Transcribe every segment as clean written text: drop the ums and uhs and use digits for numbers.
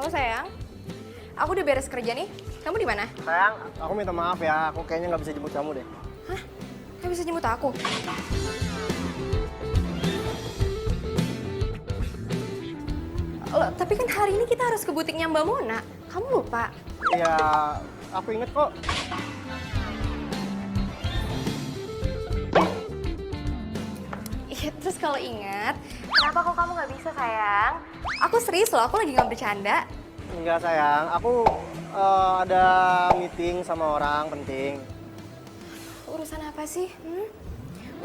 Halo sayang, aku udah beres kerja nih. Kamu di mana? Sayang, aku minta maaf ya. Aku kayaknya nggak bisa jemput kamu deh. Hah? Kamu bisa jemput aku? Loh, tapi kan hari ini kita harus ke butiknya Mbak Mona. Kamu lupa? Ya, aku inget kok. Iya, terus kalau ingat, kenapa kok kamu nggak bisa sayang? Aku serius loh, aku lagi nggak bercanda. Enggak sayang, aku ada meeting sama orang penting. Urusan apa sih?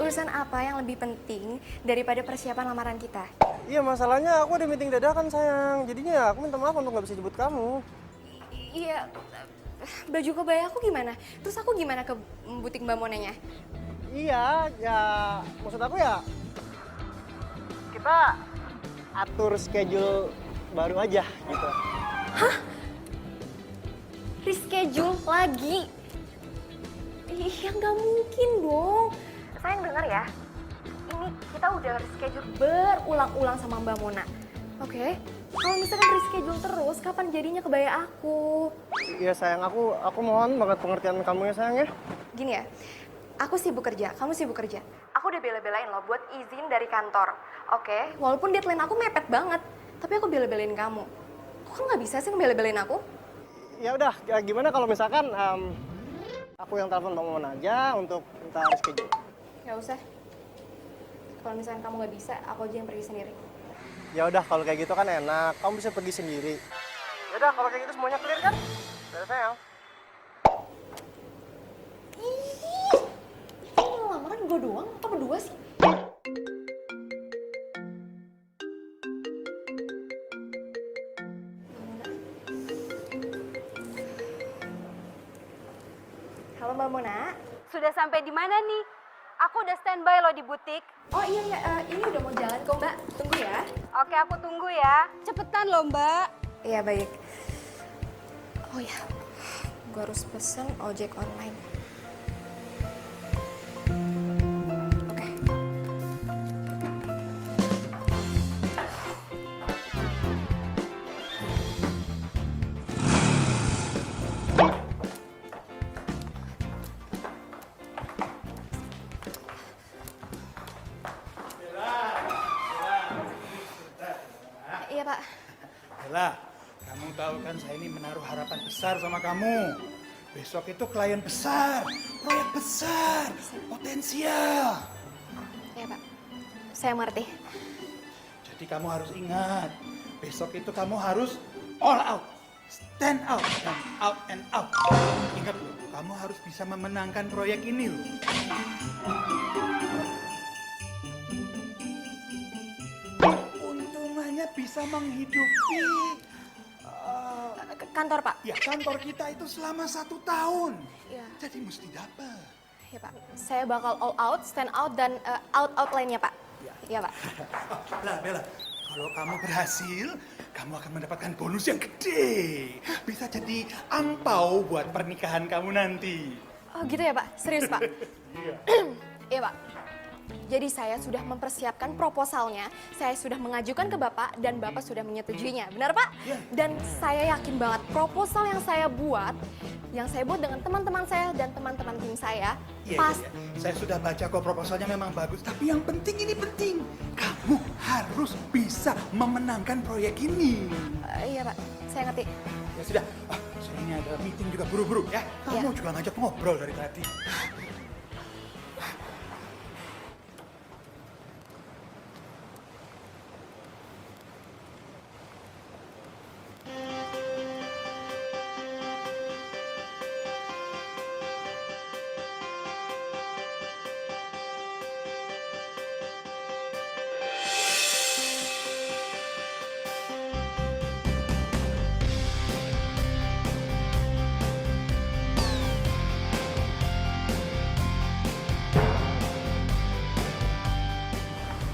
Urusan apa yang lebih penting daripada persiapan lamaran kita? Iya, masalahnya aku ada meeting dadakan sayang. Jadinya ya aku minta maaf untuk nggak bisa jemput kamu. Iya, baju kebaya aku gimana? Terus aku gimana ke butik Mbak Monanya? Iya, ya maksud aku ya kita atur schedule baru aja gitu. Reschedule lagi? Iya, nggak mungkin dong. Sayang dengar ya, ini kita udah reschedule berulang-ulang sama Mbak Mona. Oke? Kalau misalkan reschedule terus, kapan jadinya kebaya aku? Iya sayang, aku mohon banget pengertian kamu ya sayang ya. Gini ya, aku sibuk kerja, kamu sibuk kerja. Aku udah bela-belain loh buat izin dari kantor. Oke? Walaupun deadline aku mepet banget, tapi aku bela-belain kamu. Kok nggak bisa sih ngebela-belain aku? Ya udah, ya gimana kalau misalkan aku yang telepon Bang Momon aja untuk minta reschedule. Nggak usah. Kalau misalkan kamu nggak bisa, aku aja yang pergi sendiri. Ya udah kalau kayak gitu kan enak, kamu bisa pergi sendiri. Ya udah kalau kayak gitu semuanya clear kan? Udah sayang. Ih, ini lamaran gue doang apa berdua sih? Halo Mbak Mona. Sudah sampai di mana nih? Aku udah standby loh di butik. Oh iya, ini udah mau jalan kok Mbak. Tunggu ya. Oke, aku tunggu ya. Cepetan loh, Mbak. Iya baik. Oh ya, gue harus pesen ojek online. Oke. Iya Pak. Bella, kamu tahu kan saya ini menaruh harapan besar sama kamu. Besok itu klien besar, proyek besar, potensial. Iya Pak. Saya mengerti. Jadi kamu harus ingat, besok itu kamu harus all out, stand out, dan out and out. Ingat loh, kamu harus bisa memenangkan proyek ini loh. Untungannya bisa menghidupi Kantor Pak. ya kantor kita itu selama 1 tahun. Iya. Jadi mesti dapat. Iya Pak. Saya bakal all out, stand out, dan out lainnya Pak. Iya Pak. Bella, kalau kamu berhasil, kamu akan mendapatkan bonus yang gede. Bisa jadi angpau buat pernikahan kamu nanti. Oh gitu ya Pak? Serius Pak? Iya. Iya Pak. Jadi saya sudah mempersiapkan proposalnya, saya sudah mengajukan ke Bapak, dan Bapak sudah menyetujuinya. Benar Pak? Iya. Dan saya yakin banget proposal yang saya buat dengan teman-teman saya dan teman-teman tim saya, Iya. Saya sudah baca kok proposalnya memang bagus. Tapi yang penting ini penting. Kamu harus bisa memenangkan proyek ini. Iya Pak, saya ngerti. Ya sudah, saya ini ada meeting juga buru-buru ya. Kamu Iya. juga ngajak ngobrol dari tadi.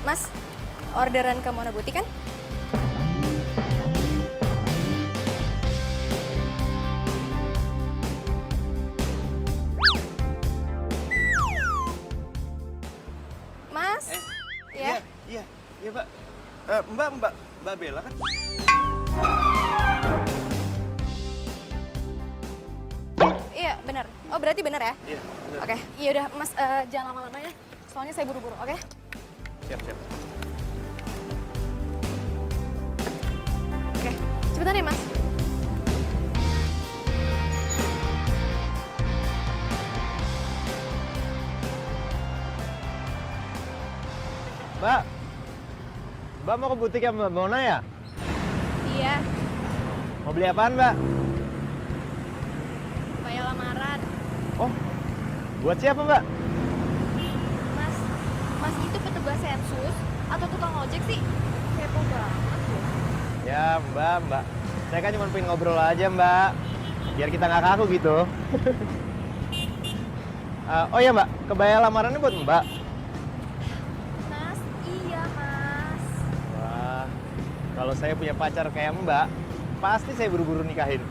Mas, orderan ke Mona Butik kan? Mas? Ya? Iya, Mbak. Mbak Bella kan? Oh, berarti bener ya? Iya, bener. Oke, iya udah Mas, jangan lama-lama ya. Soalnya saya buru-buru, oke? Siap, siap. Oke, cepetan ya Mas. Mbak, Mbak mau ke butik Mbak Mona ya? Iya, Mau beli apaan, Mbak? bayar lamaran. Oh, buat siapa, Mbak? Mas, Mas itu petugas sensus atau tukang ojek sih? Kepo banget loh. Ya, Mbak. Saya kan cuma pengen ngobrol aja, Mbak. Biar kita nggak kaku gitu. Oh ya, Mbak, kebaya lamarannya buat Mbak. Mas, iya Mas. Wah, kalau saya punya pacar kayak Mbak, pasti saya buru-buru nikahin.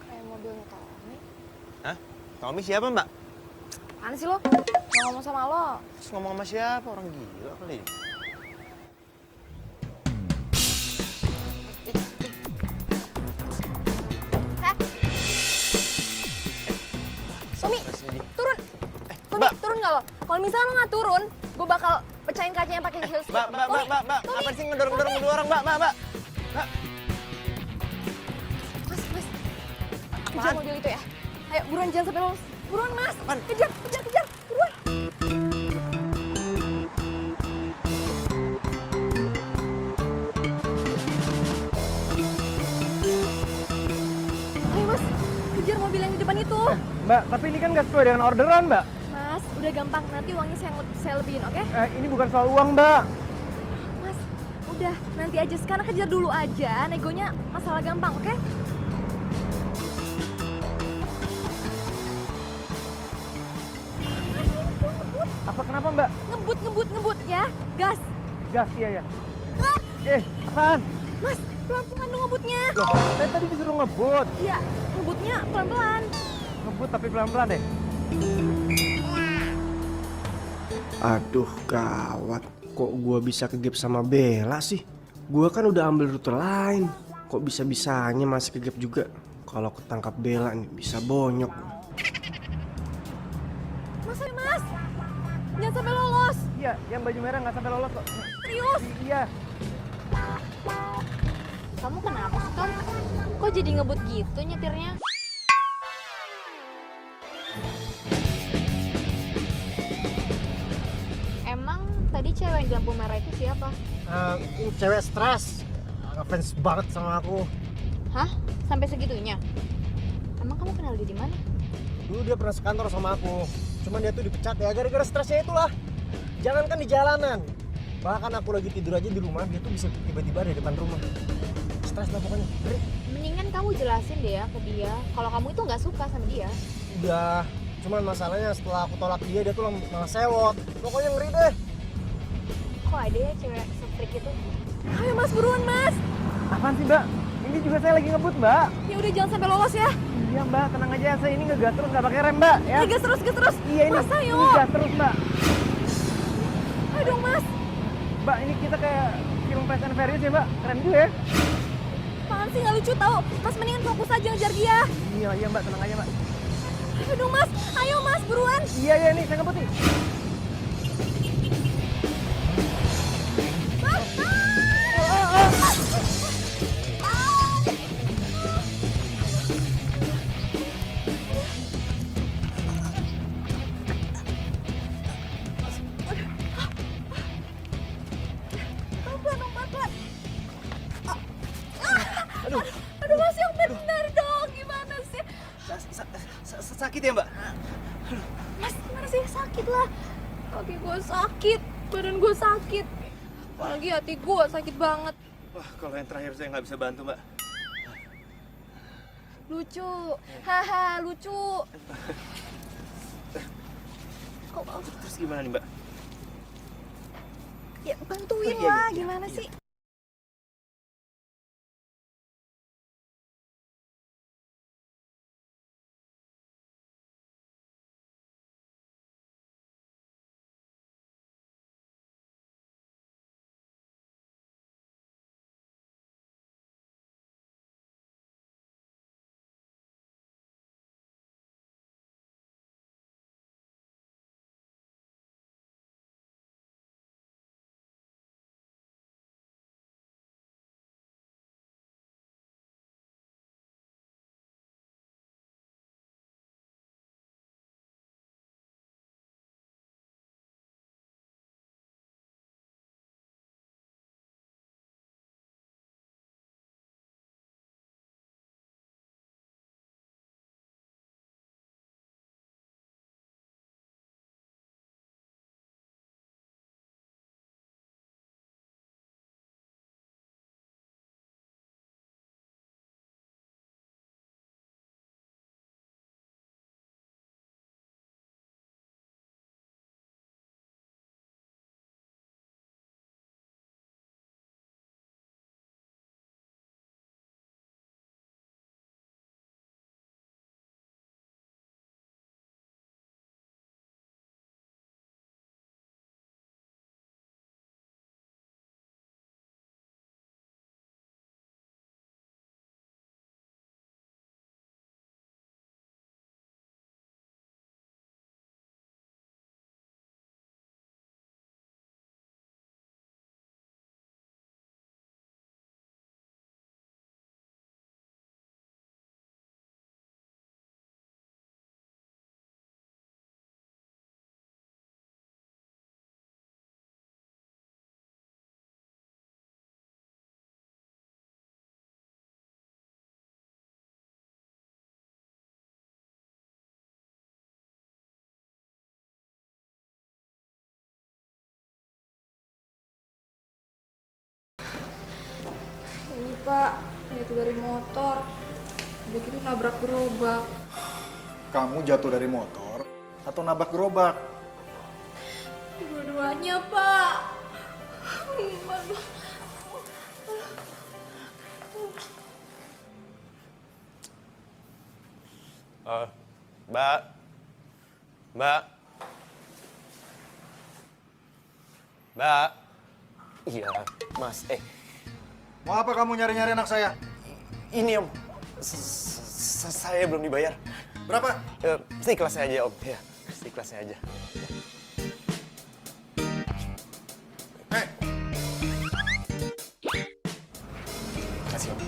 Kayak mobilnya Tommy. Hah? Tommy siapa, Mbak? Apaan sih lo? Mau ngomong sama lo? Terus ngomong sama siapa? Orang gila kali. Hah? Tommy, turun. Tommy, Mbak. turun nggak lo? Kalau misalnya lo nggak turun, gue bakal pecahin kacanya pakai heels. Mbak. Tommy, Apa sih ngedorong-dorong dua orang, Mbak? Mbak. Mas. Kejar mobil itu ya. Ayo, buruan jangan sampai lolos. Buruan, Mas. Kejar. Buruan. Ayo, Mas. Kejar mobil yang di depan itu. Mbak, tapi ini kan nggak sesuai dengan orderan, Mbak. Mas, udah gampang. Nanti uangnya saya lebihin, oke? Ini bukan soal uang, Mbak. Mas, udah. Nanti aja. Sekarang kejar dulu aja. Negonya masalah gampang, oke? Apa kenapa, Mbak? Ngebut ya. Gas. Gas, iya. Ah, Apaan? Mas, pelan-pelan dong ngebutnya. Loh, saya tadi disuruh ngebut. Iya, ngebutnya pelan-pelan. Ngebut tapi pelan-pelan deh. Aduh, gawat. Kok gua bisa kegep sama Bella sih? Gua kan udah ambil rute lain. Kok bisa-bisanya masih kegep juga? Kalau ketangkap Bella nih bisa bonyok. Mas, jangan sampai lolos. Iya, yang baju merah nggak sampai lolos kok. Serius. Iya. Kamu kenapa sih, Tom? Kok jadi ngebut gitu nyetirnya? Emang tadi cewek yang di lampu merah itu siapa? Cewek stres. Ngefans banget sama aku. Hah? Sampai segitunya? Emang kamu kenal dia di mana? Dulu dia pernah sekantor sama aku. Cuman dia tuh dipecat ya gara-gara stresnya itulah. Jangankan di jalanan. Bahkan aku lagi tidur aja di rumah, dia tuh bisa tiba-tiba ada di depan rumah. Stres lah pokoknya. Ngeri. Mendingan kamu jelasin deh ya ke dia kalau kamu itu nggak suka sama dia. Udah. Cuman masalahnya setelah aku tolak dia tuh malah sewot. Pokoknya ngeri deh. Kok ada ya cewek se-freak itu? Ayo Mas, buruan Mas. Apaan sih, Mbak? Ini juga saya lagi ngebut, Mbak. Ya udah jangan sampai lolos ya. Iya, Mbak. Tenang aja. Saya ini ngegas terus nggak pakai rem, Mbak. Ya. Gas terus. Iya ini. Mas, ayo. Ini gas terus, Mbak. Ayo dong Mas. Mbak, ini kita kayak film Fast and Furious ya, Mbak. Keren juga ya. Apaan sih nggak lucu tau. Mas mendingan fokus aja ngejar dia. Iya, Mbak. Tenang aja, Mbak. Ayo dong Mas. Ayo Mas, buruan. Iya, nih. Saya ngebut nih. Pelan-pelan dong, pelan-pelan. Aduh Mas, yang benar dong. Gimana sih? Sakit ya, Mbak? Mas, gimana sih? Sakit lah. Kaki gue sakit, badan gue sakit. Apalagi hati gue sakit banget. Wah, kalau yang terakhir saya nggak bisa bantu, Mbak. Lucu, haha lucu. Kok Terus gimana nih, Mbak? ya bantuin Iya, lah, iya, gimana iya. sih? Pak, jatuh dari motor. Udah gitu nabrak gerobak. Kamu jatuh dari motor atau nabrak gerobak? Dua-duanya, Pak. Aduh. Mbak. Mbak. Mbak. Iya, Mas. Mau apa kamu nyari-nyari anak saya? Ini Om. Saya belum dibayar. Berapa? Seikhlasnya aja Om. Ya, seikhlasnya aja. Hei, Kasih Om.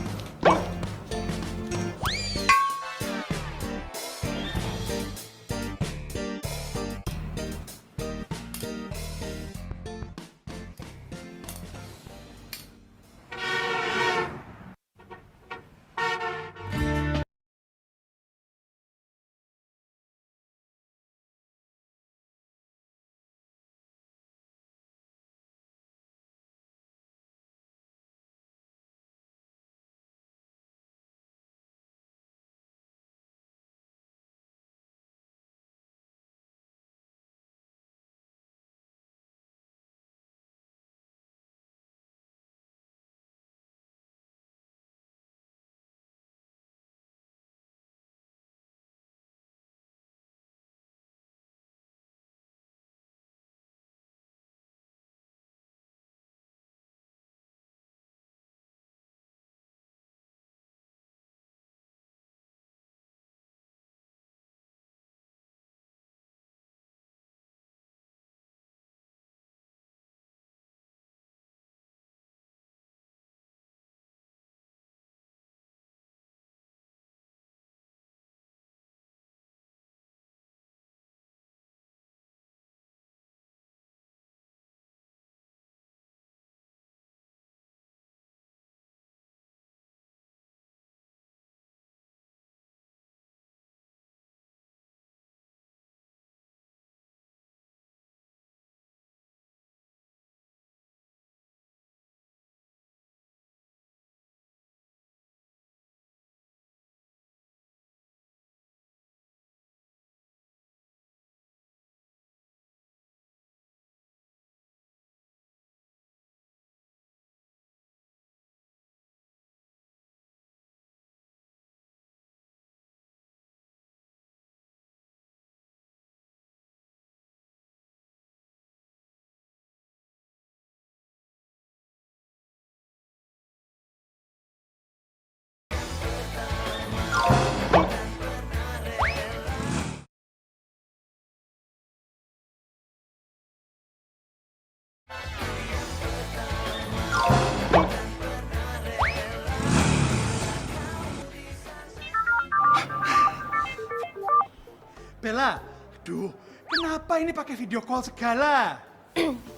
Bella, aduh, kenapa ini pakai video call segala?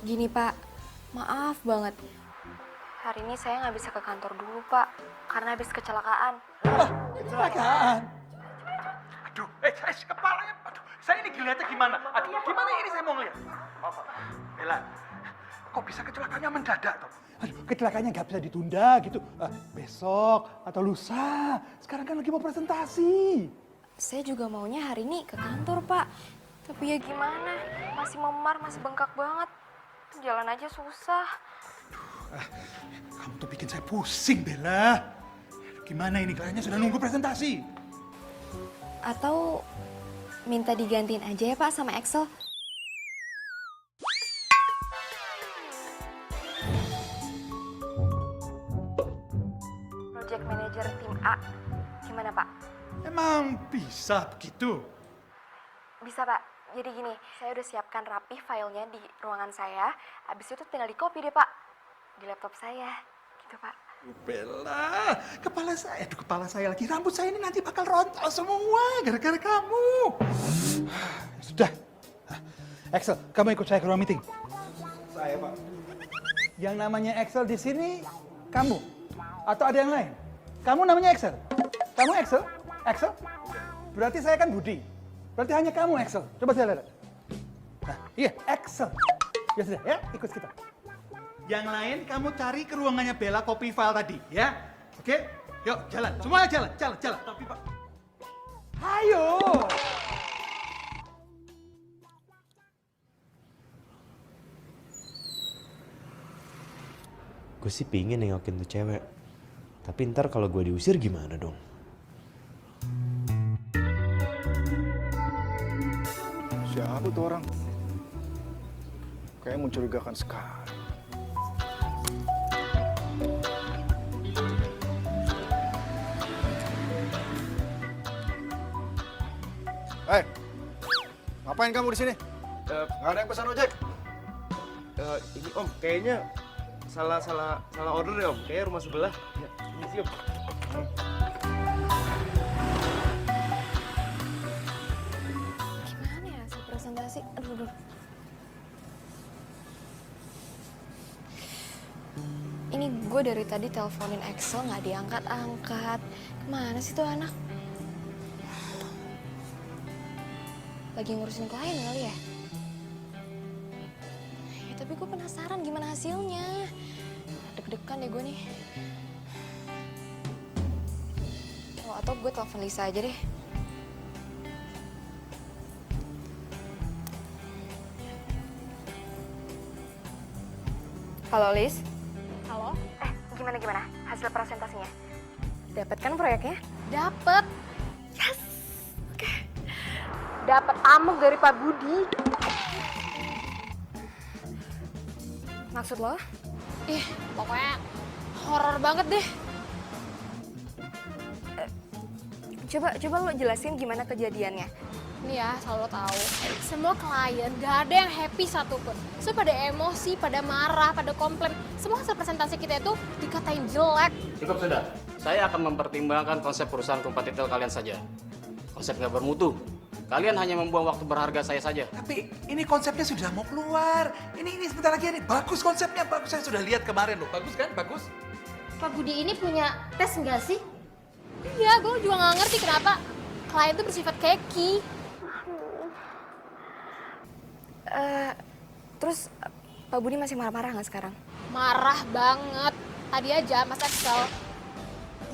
Gini, Pak. Maaf banget. Hari ini saya nggak bisa ke kantor dulu, Pak. Karena habis kecelakaan. Kecelakaan. Aduh, kepalanya, aduh, saya ini ngeliatnya gimana? Aduh, gimana ini saya mau ngeliat? Bella, kok bisa kecelakaannya mendadak toh? Aduh, kecelakaannya nggak bisa ditunda gitu. Besok atau lusa. Sekarang kan lagi mau presentasi. Saya juga maunya hari ini ke kantor, Pak. Tapi ya gimana? Masih memar, masih bengkak banget. Jalan aja susah. Kamu tuh bikin saya pusing, Bella. Gimana ini? Kayaknya sudah nunggu presentasi. Atau minta digantiin aja ya, Pak, sama Excel. Project Manager tim A. Gimana, Pak? Emang bisa begitu? Bisa, Pak. Jadi gini, saya udah siapkan rapih filenya di ruangan saya. Habis itu tinggal di copy deh, Pak. Di laptop saya. Gitu, Pak. Bella, kepala saya lagi. Rambut saya ini nanti bakal rontok semua gara-gara kamu. Sudah. Excel, kamu ikut saya ke ruang meeting. Saya, Pak. Yang namanya Excel di sini kamu atau ada yang lain? Kamu namanya Excel. Kamu Excel? Excel? Berarti saya kan Budi. Berarti hanya kamu Excel. Coba saya lihat. Nah, iya, Excel. Ya sudah, ya, ikut kita. Yang lain kamu cari ke ruangannya Bella copy file tadi, ya. Oke? Yuk, jalan. Semuanya jalan. Tapi Pak. Ayo. Gue sih pingin nengokin tuh cewek. Tapi ntar kalau gue diusir gimana dong? Siapa tuh orang? Kayaknya mencurigakan sekali. Hei, ngapain kamu di sini? Nggak ada yang pesan ojek? Ini Om, kayaknya salah order ya Om. Kayaknya rumah sebelah. Ya, ini sih Om. Gimana ya hasil presentasi? Aduh. Ini gue dari tadi teleponin Excel nggak diangkat-angkat. Kemana sih tuh anak? Lagi ngurusin klien kali ya? Ya tapi gue penasaran gimana hasilnya. Deg-degan deh gue nih. Oh, atau gue telepon Lisa aja deh. Halo Lis. Halo? Gimana hasil presentasinya? Dapat kan proyeknya? Dapet. Yes. Oke. Dapet amuk dari Pak Budi. Maksud lo? Ih, pokoknya horor banget deh. Coba lo jelasin gimana kejadiannya. Nih ya, selalu tahu. Semua klien gak ada yang happy satupun. So pada emosi, pada marah, pada komplain. Semua hasil presentasi kita itu dikatain jelek. Cukup sudah. Saya akan mempertimbangkan konsep perusahaan kompetitor kalian saja. Konsep nggak bermutu. Kalian hanya membuang waktu berharga saya saja. Tapi ini konsepnya sudah mau keluar. Ini sebentar lagi ini. Bagus konsepnya, bagus. Saya sudah lihat kemarin loh. Bagus kan? Bagus. Pak Budi ini punya tes nggak sih? Iya, gue juga nggak ngerti kenapa klien tuh bersifat keki. Terus Pak Budi masih marah-marah nggak sekarang? Marah banget. Tadi aja Mas Excel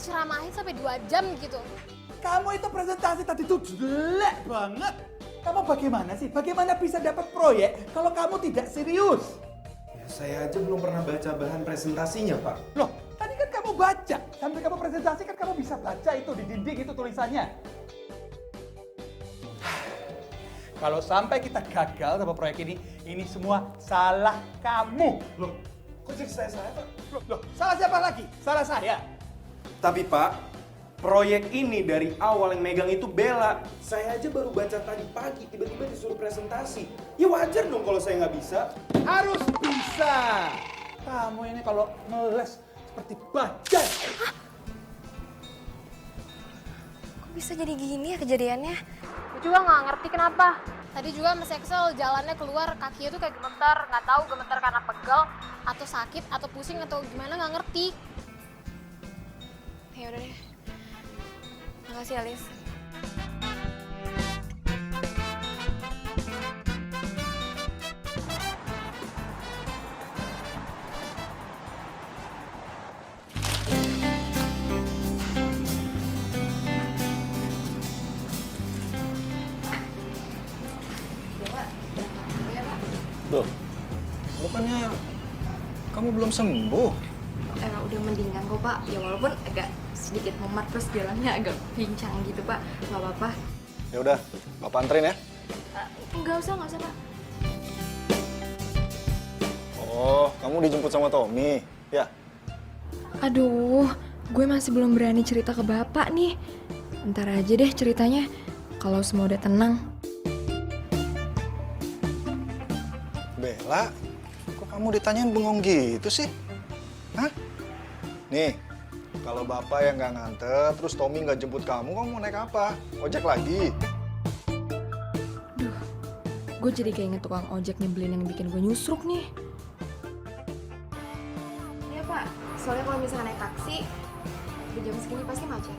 diceramahin sampai 2 jam gitu. Kamu itu presentasi tadi tuh jelek banget. Kamu bagaimana sih? Bagaimana bisa dapat proyek kalau kamu tidak serius? Ya, saya aja belum pernah baca bahan presentasinya Pak. Loh, tadi kan kamu baca. Sampai kamu presentasi kan kamu bisa baca itu di dinding itu tulisannya. Kalau sampai kita gagal sama proyek ini semua salah kamu. Loh, kok jadi saya Pak? Loh, salah siapa lagi? Salah saya. Tapi Pak, proyek ini dari awal yang megang itu Bella. Saya aja baru baca tadi pagi, tiba-tiba disuruh presentasi. Ya wajar dong kalau saya nggak bisa. Harus bisa. Kamu ini kalau ngeles seperti bajai. Kok bisa jadi gini ya kejadiannya? Gue juga nggak ngerti kenapa. Tadi juga Mas Excel jalannya keluar, kakinya tuh kayak gemetar. Nggak tahu gemetar karena pegel, atau sakit, atau pusing, atau gimana nggak ngerti. Ya udah deh. Makasih Alis. Loh, bukannya kamu belum sembuh? Udah mendingan kok Pak. Ya walaupun agak sedikit memar terus jalannya agak pincang gitu Pak. Nggak apa-apa. Ya udah, Bapak anterin ya. Nggak usah Pak. Oh, kamu dijemput sama Tommy, ya? Aduh, gue masih belum berani cerita ke Bapak nih. Ntar aja deh ceritanya kalau semua udah tenang. Bella, kok kamu ditanyain bengong gitu sih? Hah? Nih, kalau Bapak yang nggak nganter, terus Tommy nggak jemput kamu mau naik apa? Ojek lagi? Gue jadi kayak inget tukang ojek nyebelin yang bikin gue nyusruk nih. Iya Pak, soalnya kalau misalnya naik taksi, di jam segini pasti macet.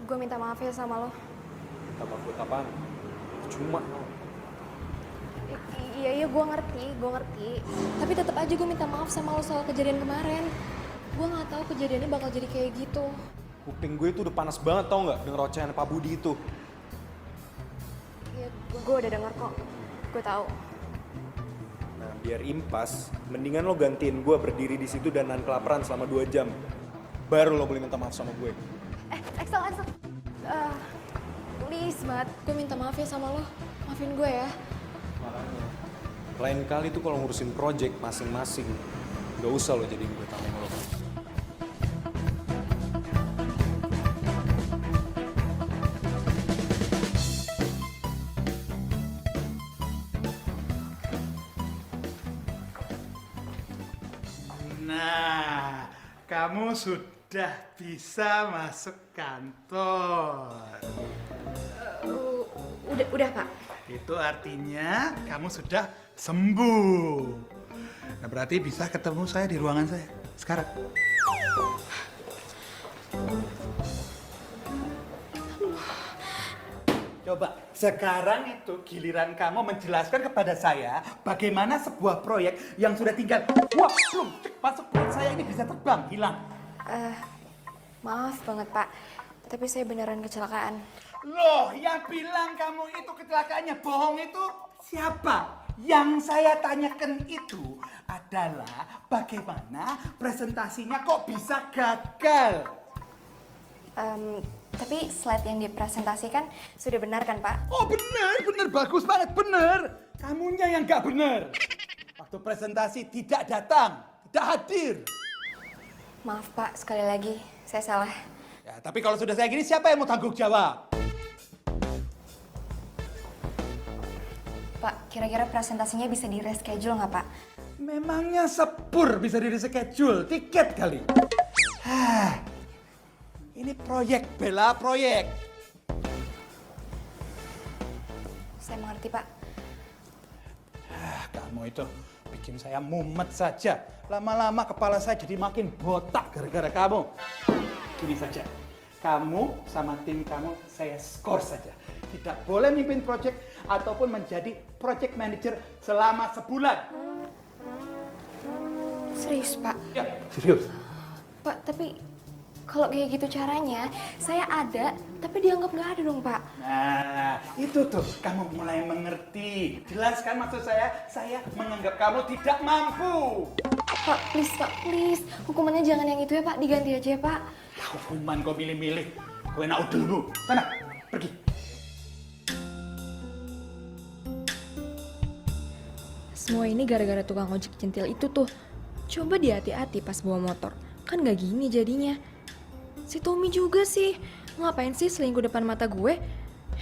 gue minta maaf ya sama lo. Minta maaf buat apaan? Cuma Iya, gue ngerti. Tapi tetap aja gue minta maaf sama lo soal kejadian kemarin. Gue nggak tahu kejadiannya bakal jadi kayak gitu. kuping gue itu udah panas banget tau nggak denger ocehan Pak Budi itu. Iya, gue udah denger kok. Gue tahu. Nah biar impas, mendingan lo gantiin gue berdiri di situ dan nahan kelaparan selama 2 jam. Baru lo boleh minta maaf sama gue. Axel. Please banget, gue minta maaf ya sama lo. Maafin gue ya. Makanya. Lain kali tuh kalau ngurusin project masing-masing, gak usah lo jadiin gue tameng lo. Nah, kamu sudah bisa masuk kantor. Udah Pak. Itu artinya kamu sudah sembuh. Nah, berarti bisa ketemu saya di ruangan saya sekarang. Coba, sekarang itu giliran kamu menjelaskan kepada saya bagaimana sebuah proyek yang sudah tinggal wah, belum masuk perut saya ini bisa terbang, hilang. Maaf banget Pak, tapi saya beneran kecelakaan. Loh, yang bilang kamu itu kecelakaannya bohong itu siapa? Yang saya tanyakan itu adalah bagaimana presentasinya kok bisa gagal? Tapi slide yang dipresentasikan sudah benar kan Pak? Oh benar, bagus banget, benar. Kamunya yang nggak benar. Waktu presentasi tidak datang, tidak hadir. Maaf Pak, sekali lagi saya salah. Ya, tapi kalau sudah saya gini siapa yang mau tanggung jawab? Pak, kira-kira presentasinya bisa di reschedule nggak Pak? Memangnya sepur bisa di reschedule, tiket kali. Ini proyek, Bella, proyek. Saya mengerti Pak. Kamu itu bikin saya mumet saja. Lama-lama kepala saya jadi makin botak gara-gara kamu. Gini saja, kamu sama tim kamu saya skor saja. Tidak boleh mimpin proyek ataupun menjadi project manager selama sebulan. Serius Pak? Ya, serius. Pak, tapi kalau kayak gitu caranya, saya ada, tapi dianggap nggak ada dong Pak. Nah, itu tuh kamu mulai mengerti. Jelaskan maksud saya menganggap kamu tidak mampu. Pak, please. Hukumannya jangan yang itu ya Pak, diganti aja ya Pak. Hukuman kau milih-milih. Kau enak udelmu. Sana, pergi. Semua ini gara-gara tukang ojek centil itu tuh. Coba dia hati-hati pas bawa motor. Kan gak gini jadinya. Si Tommy juga sih. Ngapain sih selingkuh depan mata gue?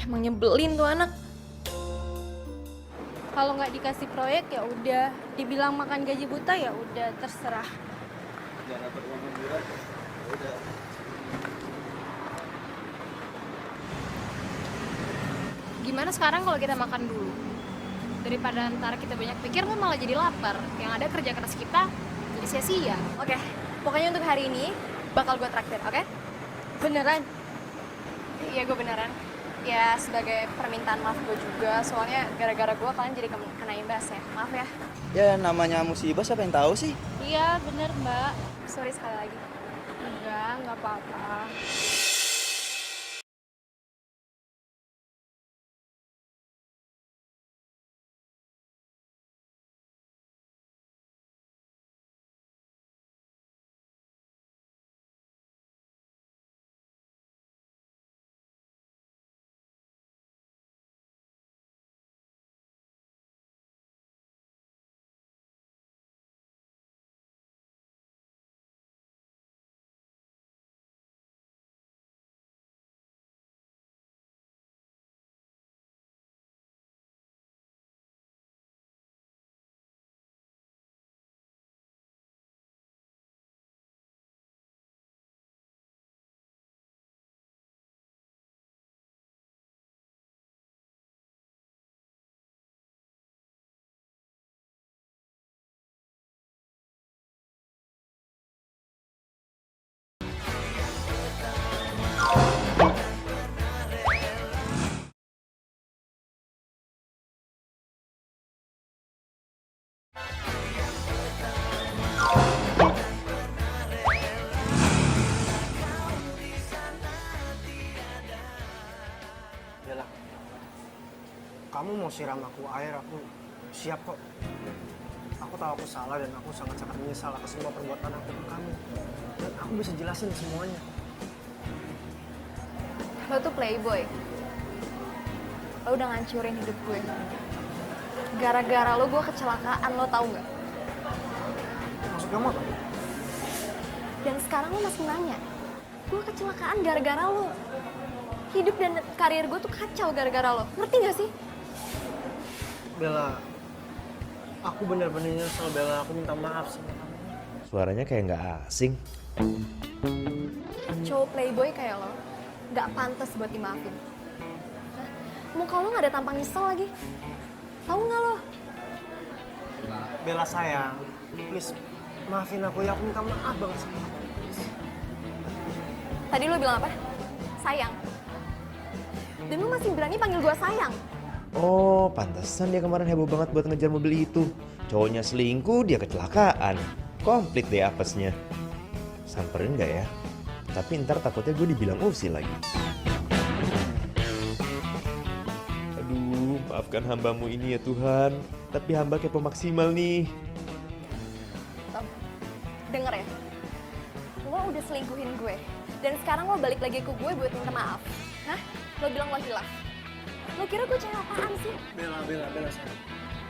Emang nyebelin tuh anak. Kalau nggak dikasih proyek ya udah, dibilang makan gaji buta ya udah terserah. Gimana sekarang kalau kita makan dulu? Daripada ntar kita banyak pikir kan malah jadi lapar. Yang ada kerja keras kita jadi sia-sia. Oke, pokoknya untuk hari ini bakal gue traktir, oke? Beneran? Iya, gue beneran. Ya, sebagai permintaan maaf gue juga, soalnya gara-gara gue kalian jadi kena imbas ya. Maaf ya. Ya namanya musibah siapa yang tahu sih? Iya bener mbak. Sorry sekali lagi. Enggak apa-apa. kamu mau siram aku air, aku siap kok. Aku tahu aku salah dan aku sangat-sangat menyesal atas semua perbuatan aku ke kamu. Dan aku bisa jelasin semuanya. Lo tuh playboy. Lo udah ngancurin hidup gue. Gara-gara lo gue kecelakaan, lo tau gak? Maksud kamu apa? Dan sekarang lo masih nanya. Gue kecelakaan gara-gara lo. Hidup dan karir gue tuh kacau gara-gara lo. Ngerti gak sih? Bella, aku bener-bener nyesel Bella. Aku minta maaf sama kamu. Suaranya kayak nggak asing. Cowok playboy kayak lo gak pantas buat dimaafin. Hah? Muka lo gak ada tampang nyesel lagi. Tahu nggak lo? Bella sayang, please maafin aku ya. Aku minta maaf banget sama kamu. Tadi lo bilang apa? Sayang. Dan lo masih berani panggil gue sayang. Oh, pantesan dia kemarin heboh banget buat ngejar mobil itu. Cowoknya selingkuh, dia kecelakaan. Komplit deh apesnya. Samperin nggak ya? Tapi ntar takutnya gue dibilang usil lagi. Aduh, maafkan hambamu ini ya Tuhan. Tapi hamba kepo maksimal nih. Tom, denger ya. Lo udah selingkuhin gue. Dan sekarang lo balik lagi ke gue buat minta maaf. Hah? Lo bilang lo hilaf. Lo kira gue cewek apaan sih? Bella sayang.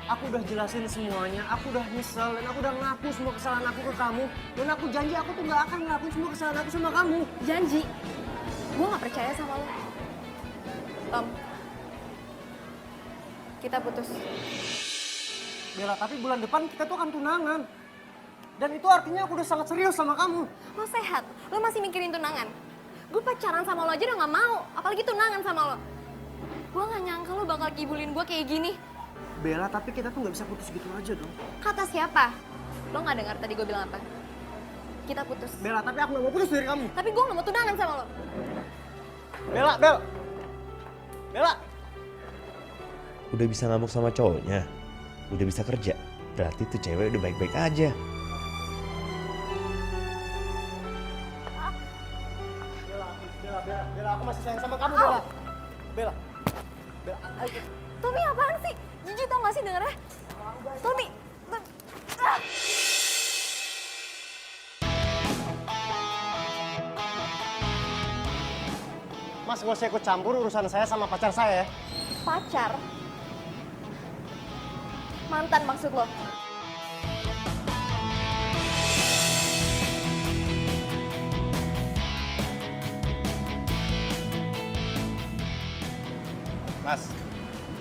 Aku udah jelasin semuanya, aku udah nyesel dan aku udah ngaku semua kesalahan aku ke kamu. Dan aku janji aku tuh gak akan ngelakuin semua kesalahan aku sama kamu. Janji. Gue gak percaya sama lo. Tom, kita putus. Bella, tapi bulan depan kita tuh akan tunangan. Dan itu artinya aku udah sangat serius sama kamu. Lo sehat, lo masih mikirin tunangan. Gue pacaran sama lo aja udah gak mau, apalagi tunangan sama lo. Gue gak nyangka lo bakal kibulin gue kayak gini. Bella, tapi kita tuh gak bisa putus gitu aja dong. Kata siapa? Lo gak dengar tadi gue bilang apa? Kita putus. Bella, tapi aku gak mau putus dari kamu. Tapi gue gak mau tunangan sama lo. Bella. Udah bisa ngamuk sama cowoknya. Udah bisa kerja. Berarti tuh cewek udah baik-baik aja. Bella, aku masih sayang sama kamu, Bella. Bella, ayo. Tommy apaan sih? Jijik tau gak sih dengernya? Tommy. Ah! Mas, gak usah ikut campur urusan saya sama pacar saya ya. Pacar? Mantan maksud lo?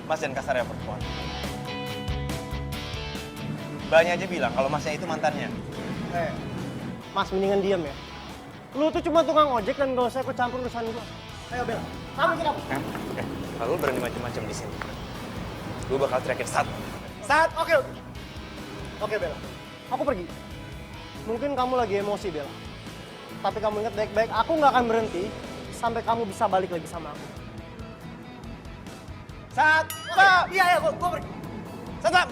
Mas jangan kasar ya perempuan. Banyak aja bilang kalau masnya itu mantannya. Mas, mendingan diam ya. Lu tuh cuma tukang ojek dan gak usah ikut campur urusan gua. Ayo, Bella. Kamu kita. Kalau lu berani macam-macam di sini, gue bakal teriakin sat. Oke. Oke, Bella. Aku pergi. Mungkin kamu lagi emosi, Bella. Tapi kamu ingat baik-baik, aku nggak akan berhenti sampai kamu bisa balik lagi sama aku. Iya, gue pergi. Sat.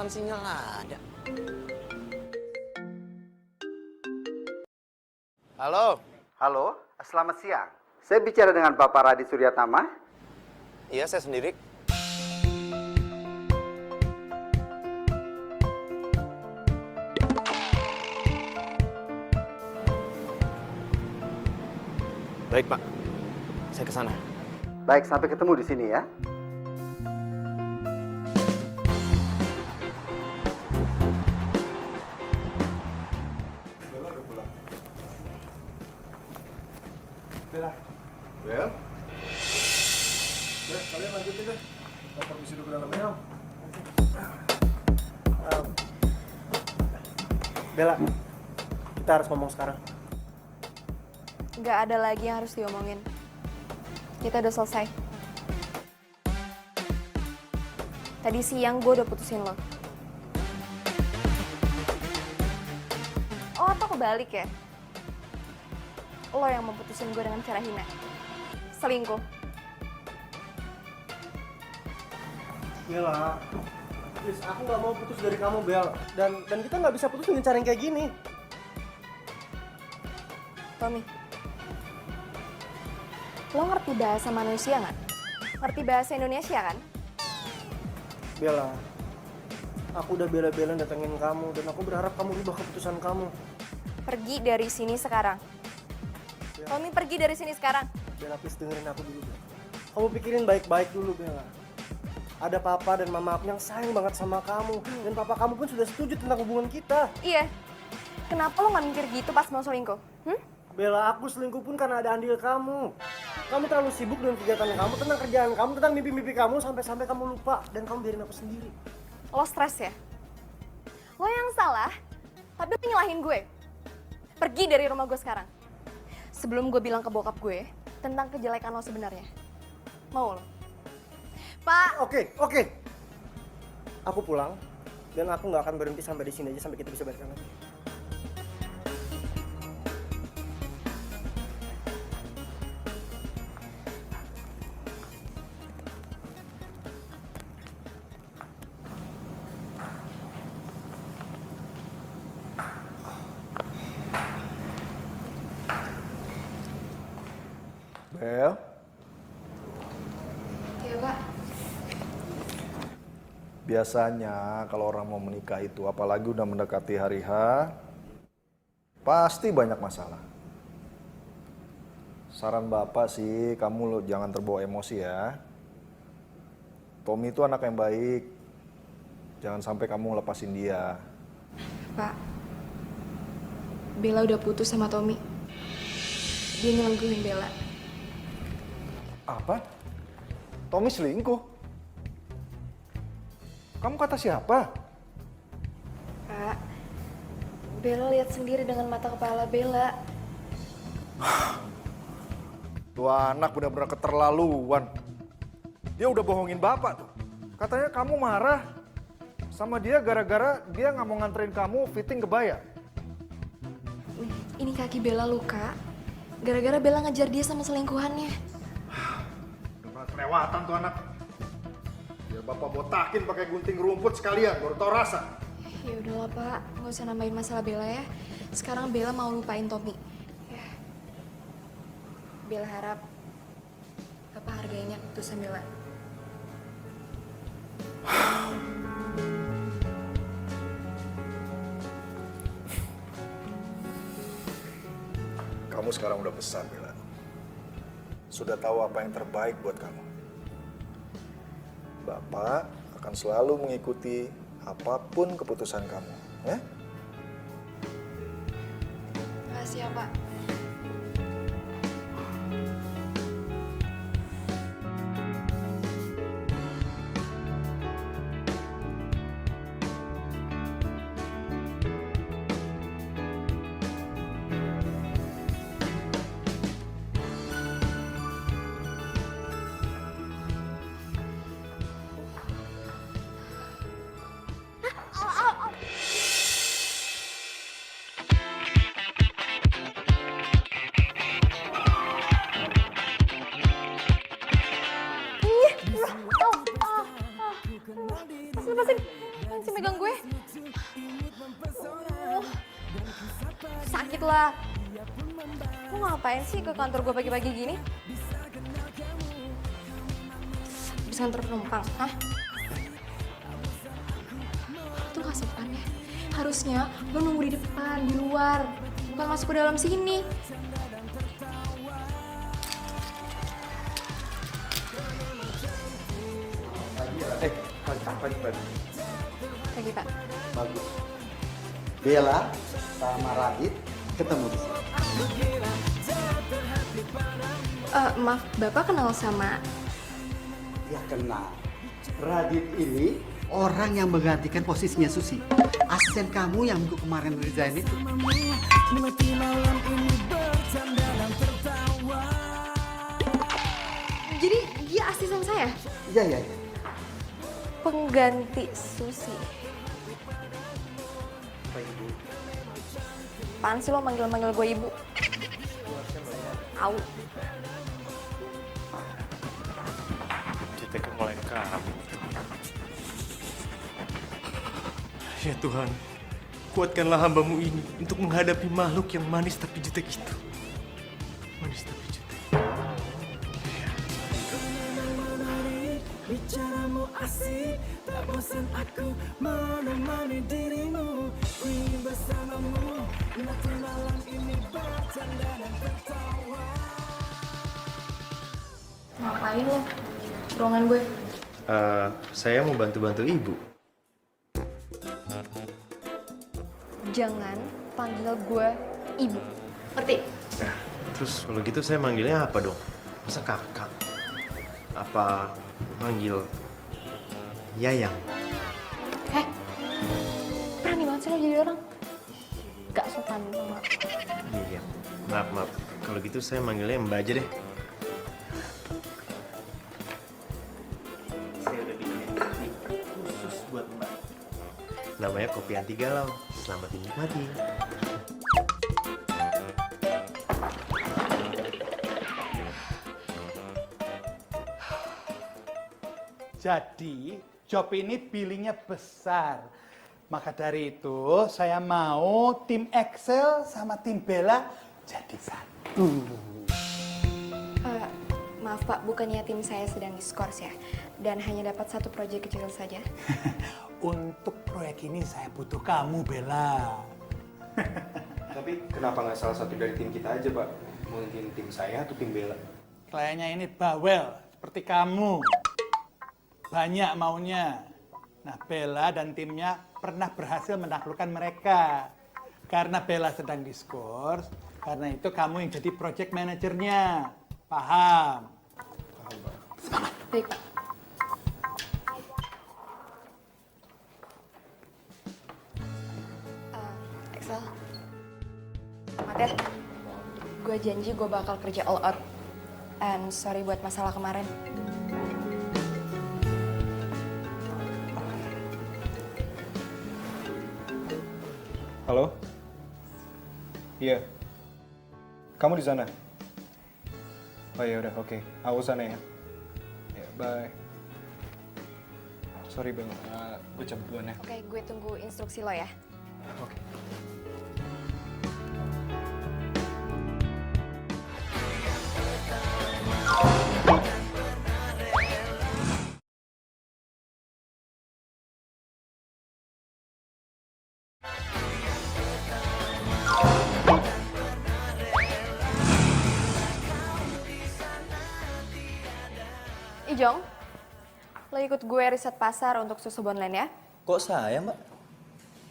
Kan sinyal ada. Halo. Halo, selamat siang. Saya bicara dengan Bapak Radi Suryatama. Iya, saya sendiri. Baik, Pak. Saya ke sana. Baik, sampai ketemu di sini ya. Bella. Bel? Ya, kalian lanjutin deh. Kita permisi dulu ke dalam ya. Bella, kita harus ngomong sekarang. Nggak ada lagi yang harus diomongin. Kita udah selesai. Tadi siang gue udah putusin lo. Oh, atau kebalik ya? Lo yang memutusin gue dengan cara hina. Selingkuh. Bella, please, aku nggak mau putus dari kamu, Bel. Dan kita nggak bisa putus dengan cara yang kayak gini. Tommy, lo ngerti bahasa manusia nggak? Ngerti bahasa Indonesia kan? Bella, aku udah bela-belain datengin kamu dan aku berharap kamu ubah keputusan kamu. Pergi dari sini sekarang. Tommy, pergi dari sini sekarang. Bella, please dengerin aku dulu, Bella. Kamu pikirin baik-baik dulu, Bella. Ada papa dan mama aku yang sayang banget sama kamu. Dan papa kamu pun sudah setuju tentang hubungan kita. Iya. Kenapa lo nggak mikir gitu pas mau selingkuh? Bella, aku selingkuh pun karena ada andil kamu. Kamu terlalu sibuk dengan kegiatan kamu, tentang kerjaan kamu, tentang mimpi-mimpi kamu, sampai-sampai kamu lupa. Dan kamu biarin aku sendiri. Lo stres ya? Lo yang salah, tapi lo nyalahin gue. Pergi dari rumah gue sekarang. Sebelum gue bilang ke bokap gue tentang kejelekan lo sebenarnya. Mau lo? Pak! Oke. Aku pulang, dan aku nggak akan berhenti sampai di sini aja sampai kita bisa balikan lagi. Bel? Iya, Pak. Biasanya kalau orang mau menikah itu, apalagi udah mendekati hari H, pasti banyak masalah. Saran Bapak sih, kamu lo jangan terbawa emosi ya. Tommy itu anak yang baik. Jangan sampai kamu lepasin dia. Pak, Bella udah putus sama Tommy. Dia nyelengguhin Bella. Apa? Tommy selingkuh? Kamu kata siapa? Pak, Bella lihat sendiri dengan mata kepala Bella. Tuh anak benar-benar keterlaluan. Dia udah bohongin Bapak tuh. Katanya kamu marah sama dia gara-gara dia nggak mau nganterin kamu fitting kebaya. Ini kaki Bella luka. Gara-gara Bella ngejar dia sama selingkuhannya. Udah kelewatan tuh anak. Biar Bapak botakin pakai gunting rumput sekalian, baru tau rasa. Ya udahlah Pak, nggak usah nambahin masalah Bella ya. Sekarang Bella mau lupain Tommy. Ya. Bella harap Bapak hargainnya keputusan Bella. Kamu sekarang udah besar, Bella. Sudah tahu apa yang terbaik buat kamu. Bapak akan selalu mengikuti apapun keputusan kamu, ya? Makasih ya Pak. sakit lah. Lu ngapain sih ke kantor gue pagi-pagi gini? Habis kantor penumpang, hah? Tuh gak sopan ya. Harusnya lo nunggu di depan, di luar. Bukan masuk ke dalam sini. Pagi, Pak. Bagus. Bella sama Radit ketemu di sini. Maaf, Bapak kenal sama... Ya kenal. Radit ini orang yang menggantikan posisinya Susi. Asisten kamu yang minggu kemarin resign itu. Jadi dia asisten saya? Iya. Pengganti Susi. Apaan sih lo manggil-manggil gue ibu? Au. Jutek mulai kabur. Ya Tuhan, kuatkanlah hambamu ini untuk menghadapi makhluk yang manis tapi jutek itu. Manis tapi jutek. Bicaramu asik, tak bosan aku menemani dirimu. Ku ingin bersamamu, menikmati malam ini bercanda dan tertawa. Ngapain lo? Ruangan gue. Saya mau bantu-bantu ibu. Jangan panggil gue ibu. Ngerti? Nah, terus kalau gitu saya manggilnya apa dong? Masa kakak? Apa manggil Yayang? Berani banget sih lo jadi orang. Gak sopan sama. Iya. Maaf. Kalau gitu saya manggilnya Mbak aja deh. Saya udah bikinin kopi khusus buat Mbak. Namanya kopi anti galau. Selamat dinikmati. Jadi, job ini billingnya besar. Maka dari itu, saya mau tim Excel sama tim Bella jadi satu. Maaf Pak, bukannya tim saya sedang diskors ya? Dan hanya dapat satu proyek kecil saja? Untuk proyek ini saya butuh kamu, Bella. Tapi kenapa nggak salah satu dari tim kita aja, Pak? Mungkin tim saya atau tim Bella? Kliennya ini bawel, seperti kamu. Banyak maunya. Nah, Bella dan timnya pernah berhasil menaklukkan mereka. Karena Bella sedang diskors, karena itu kamu yang jadi project manajernya. Paham? Paham, Pak. Semangat. Baik Pak. Excel. Selamat ya. Gue janji gue bakal kerja all out. And sorry buat masalah kemarin. Halo? Iya. Kamu di sana? Oh ya udah, oke. Aku sana ya. Ya, bye. Sorry Bel, gue cabut duluan ya. Oke, gue tunggu instruksi lo ya. Oke. Ijong, lo ikut gue riset pasar untuk susu Bonland ya? Kok saya, Mbak?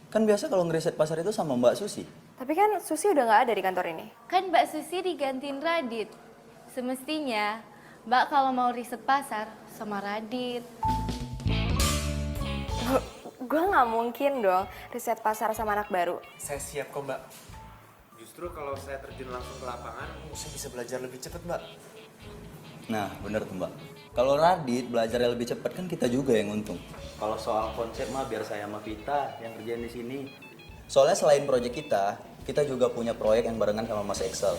Kan biasa kalau ngeriset pasar itu sama Mbak Susi. Tapi kan Susi udah nggak ada di kantor ini. Kan Mbak Susi digantiin Radit. Semestinya Mbak kalau mau riset pasar sama Radit. Gue nggak mungkin dong riset pasar sama anak baru. Saya siap kok, Mbak. Justru kalau saya terjun langsung ke lapangan, saya bisa belajar lebih cepat, Mbak. Nah, bener tuh, Mbak. Kalau Radit belajarnya lebih cepat kan kita juga yang untung. Kalau soal konsep mah biar saya sama Vita yang kerjain di sini. Soalnya selain proyek kita juga punya proyek yang barengan sama Mas Excel.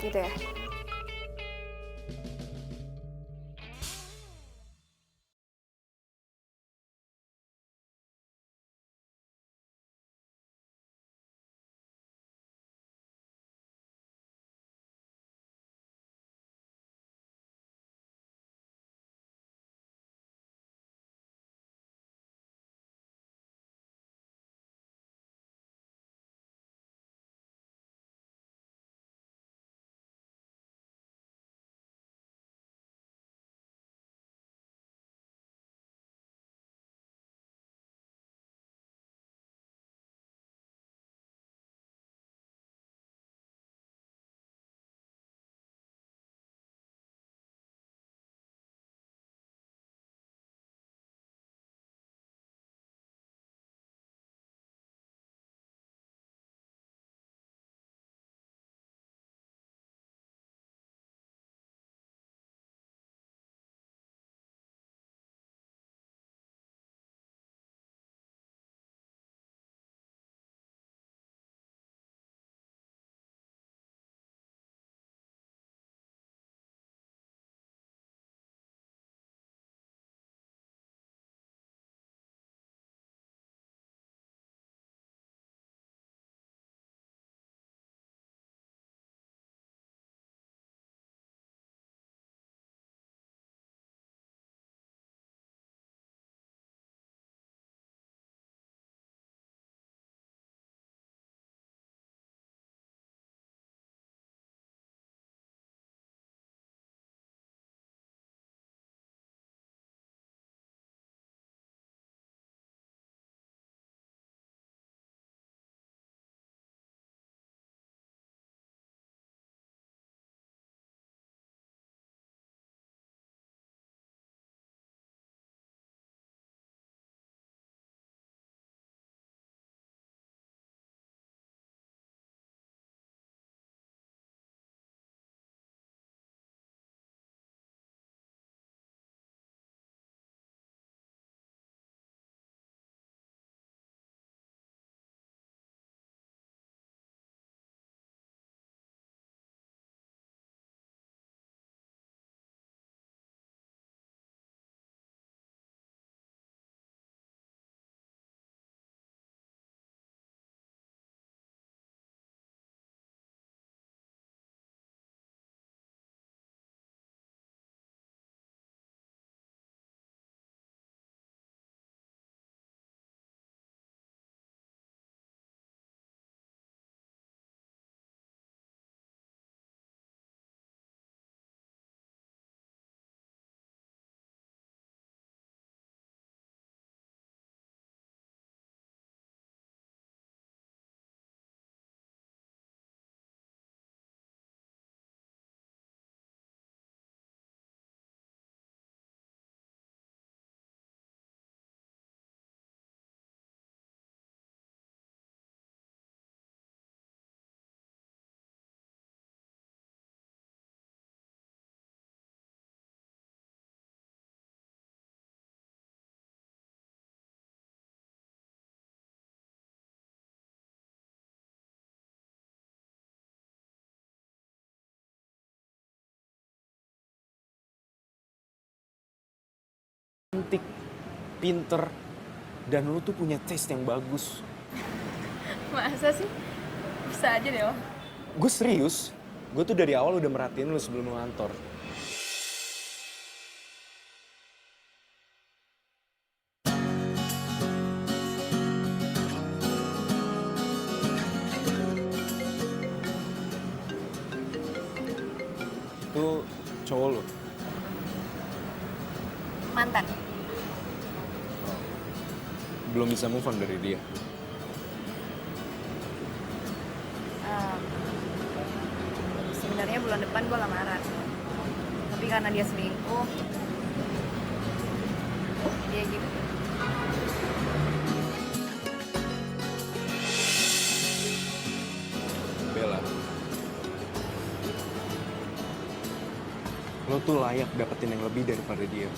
Gitu ya. pinter, dan lu tuh punya taste yang bagus. Masa sih? Bisa aja deh lo. Gue serius, gue tuh dari awal udah merhatiin lu sebelum lu ngantor. Itu cowok lu? Mantan. Belum bisa move on dari dia? Sebenarnya bulan depan gue lamaran. Tapi karena dia selingkuh, dia gitu. Bella, lo tuh layak dapetin yang lebih daripada dia.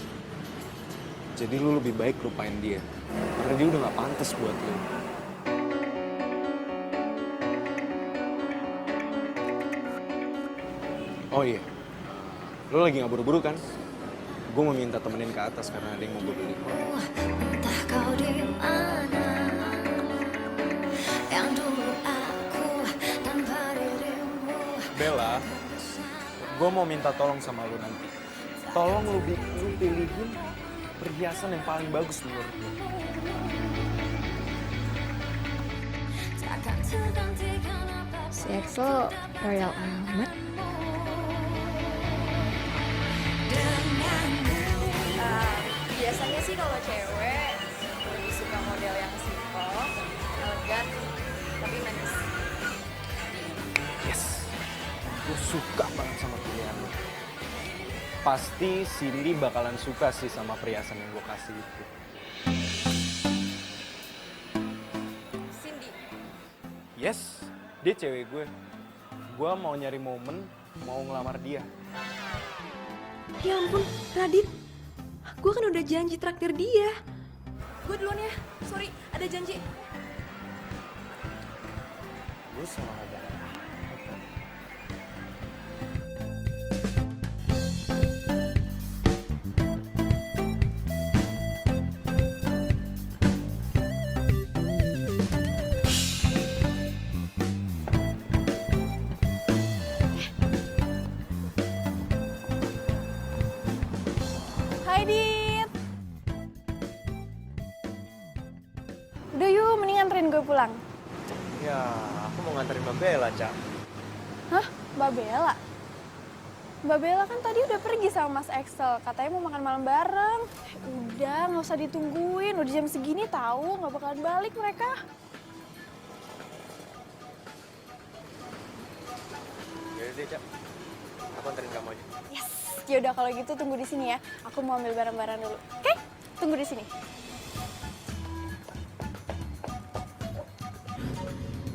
Jadi lo lebih baik lupain dia, karena dia udah gak pantas buat lo. Oh iya, lo lagi gak buru-buru kan? Gue mau minta temenin ke atas karena ada yang mau gue beli. Entah kau di mana, yang dulu aku tanpa dirimu. Bella, gue mau minta tolong sama lo nanti. Tolong lu pilihin perhiasan yang paling bagus menurut lo. Si Axel royal amat. Biasanya sih kalau cewek lebih suka model yang simple, elegan, tapi manis. Yes, gue suka banget sama pilihan lo. Pasti Cindy bakalan suka sih sama perhiasan yang gue kasih itu. Cindy? Yes, dia cewek gue. Gue mau nyari momen, mau ngelamar dia. Ya ampun, Radit. Gue kan udah janji traktir dia. Gue duluan ya, sorry, ada janji. Gue salah ngomong. Hai Dit. Udah yuk, mending anterin gue pulang. Ya, aku mau nganterin Mbak Bella, Cak. Hah? Mbak Bella? Mbak Bella kan tadi udah pergi sama Mas Axel, katanya mau makan malam bareng. Udah, nggak usah ditungguin, udah jam segini tahu, nggak bakalan balik mereka. Yaudah deh, Cak. Aku anterin kamu aja. Yes, yaudah kalau gitu tunggu di sini ya. Aku mau ambil barang-barang dulu. Oke? Tunggu di sini.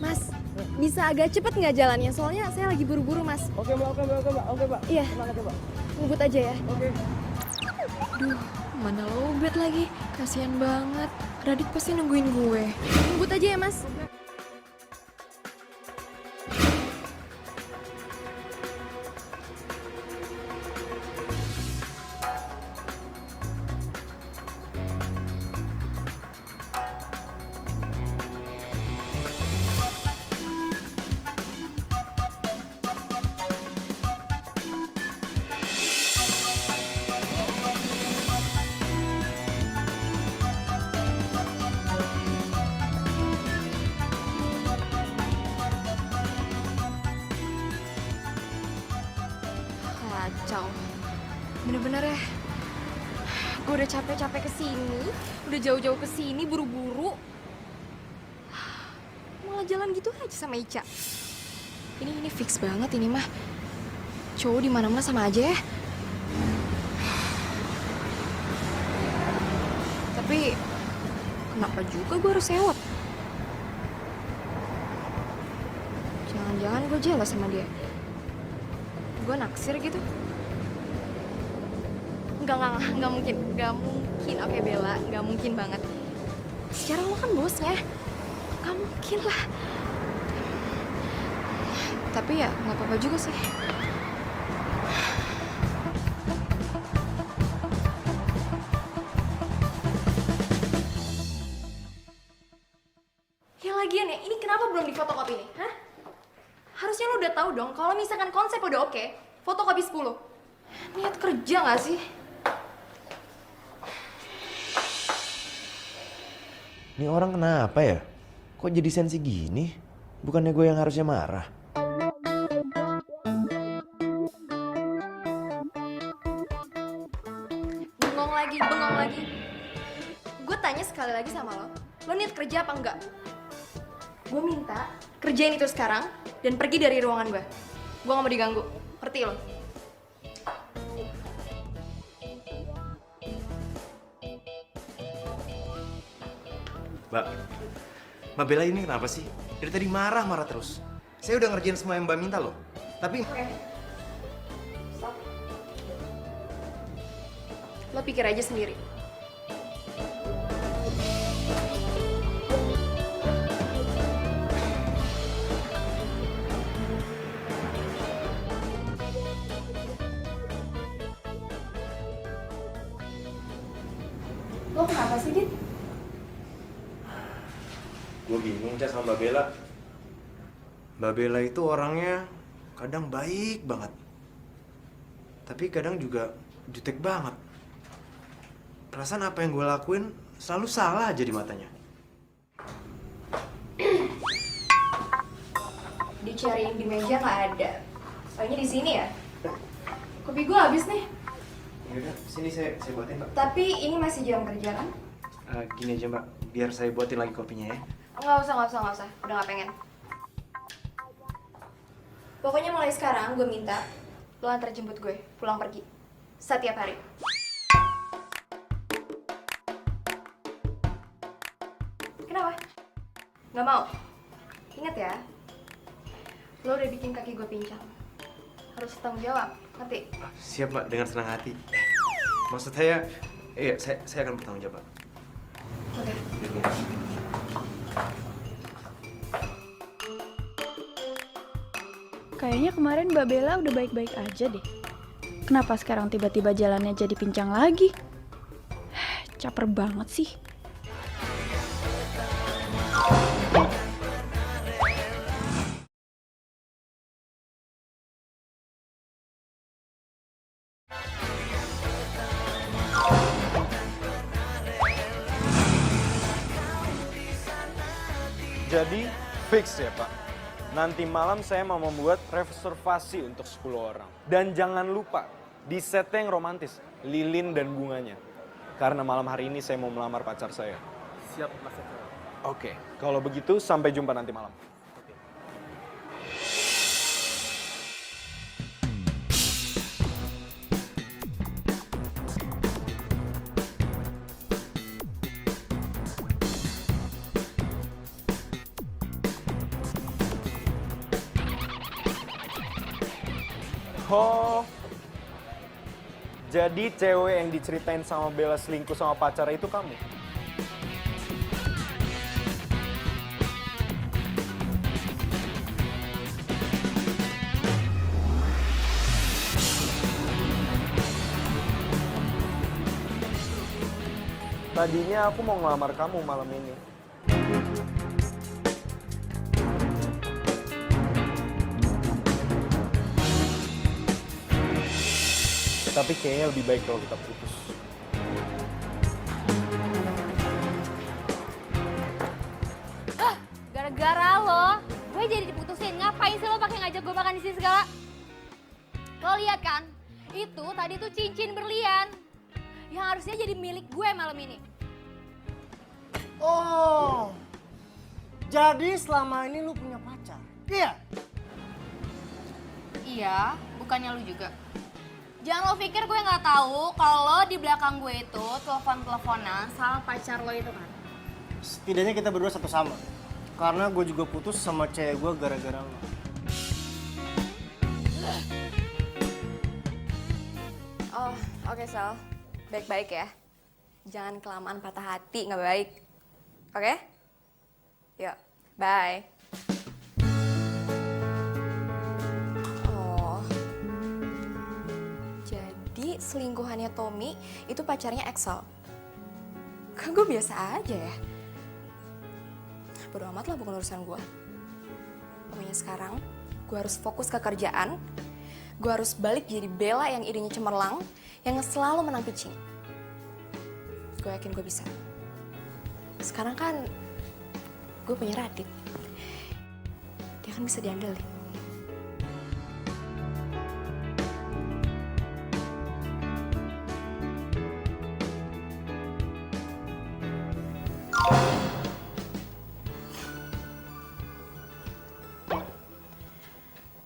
Mas, bisa agak cepet nggak jalannya? Soalnya saya lagi buru-buru, Mas. Oke, Mbak. Oke, Mbak. Iya. Tenang aja, Mbak. Ngebut aja ya. Oke. Duh, mana lowbat lagi. Kasian banget. Radit pasti nungguin gue. Ngebut aja ya, Mas. Kacau. Bener-bener ya. Gue udah capek-capek kesini, udah jauh-jauh kesini buru-buru. Malah jalan gitu aja sama Ica. Ini fix banget ini mah. Cowok di mana-mana sama aja ya. Tapi kenapa juga gue harus sewot? Jangan-jangan gue jelas sama dia. Gue naksir gitu. Enggak mungkin. Oke Bella, enggak mungkin banget. Secara lo kan bosnya. Enggak mungkin lah. Tapi ya nggak apa-apa juga sih. Lagian ya, ini kenapa belum difotokopi nih? Hah? Harusnya lo udah tahu dong kalau misalkan konsep udah oke, fotokopi 10. Niat kerja nggak sih? Ini orang kenapa ya? Kok jadi sensi gini? Bukannya gue yang harusnya marah? Bengong lagi. Gue tanya sekali lagi sama lo niat kerja apa enggak? Gue minta kerjain itu sekarang dan pergi dari ruangan gue. Gue gak mau diganggu, ngerti lo? Mbak Bella ini kenapa sih? Dari tadi marah-marah terus. Saya udah ngerjain semua yang Mbak minta loh. Tapi... Oke. Stop. Lo pikir aja sendiri. Lo kenapa sih, Dit? Gue bingung sama Mbak Bella. Mbak Bella itu orangnya kadang baik banget. Tapi kadang juga jutek banget. Perasaan apa yang gue lakuin selalu salah aja di matanya. Dicariin di meja nggak ada. Soalnya di sini ya. Kopi gue habis nih. Yaudah, sini saya buatin, Mbak. Tapi ini masih jam kerja kan? Gini aja, Mbak. Biar saya buatin lagi kopinya ya. Nggak usah. Udah nggak pengen. Pokoknya mulai sekarang gue minta lo antar jemput gue pulang pergi. Setiap hari. Kenapa? Nggak mau? Ingat ya, lo udah bikin kaki gue pincang. Harus tanggung jawab, ngerti? Siap, Mbak. Dengan senang hati. Maksud saya, iya, saya akan bertanggung jawab, Mbak. Oke. Kayaknya kemarin Mbak Bella udah baik-baik aja deh. Kenapa sekarang tiba-tiba jalannya jadi pincang lagi? Caper banget sih. Jadi fix ya Pak. Nanti malam saya mau membuat reservasi untuk 10 orang. Dan jangan lupa, di setnya yang romantis, lilin dan bunganya. Karena malam hari ini saya mau melamar pacar saya. Siap, Mas Eko. Oke, kalau begitu sampai jumpa nanti malam. Oh, jadi cewek yang diceritain sama Bella selingkuh sama pacarnya itu kamu? Tadinya aku mau ngelamar kamu malam ini. Tapi kayaknya lebih baik kalau kita putus. Gara-gara lo, gue jadi diputusin. Ngapain sih lo pakai ngajak gue makan di sini segala? Lo lihat kan? Itu tadi tuh cincin berlian yang harusnya jadi milik gue malam ini. Oh, jadi selama ini lu punya pacar? Iya? Iya, bukannya lu juga. Jangan lo pikir gue nggak tahu kalau di belakang gue itu telepon-teleponan sama pacar lo itu kan. Setidaknya kita berdua satu sama. Karena gue juga putus sama cewek gue gara-gara lo. Oh, oke Sal. Baik-baik ya. Jangan kelamaan patah hati, nggak baik. Oke? Yuk, bye. Oh, jadi selingkuhannya Tommy itu pacarnya Axel. Kan gue biasa aja ya. bodo amat lah, bukan urusan gue. Pokoknya sekarang gue harus fokus ke kerjaan. Gue harus balik jadi Bella yang idenya cemerlang, yang selalu menang pitching. Gue yakin gue bisa. Sekarang kan gue punya Radit. Dia kan bisa diandelin.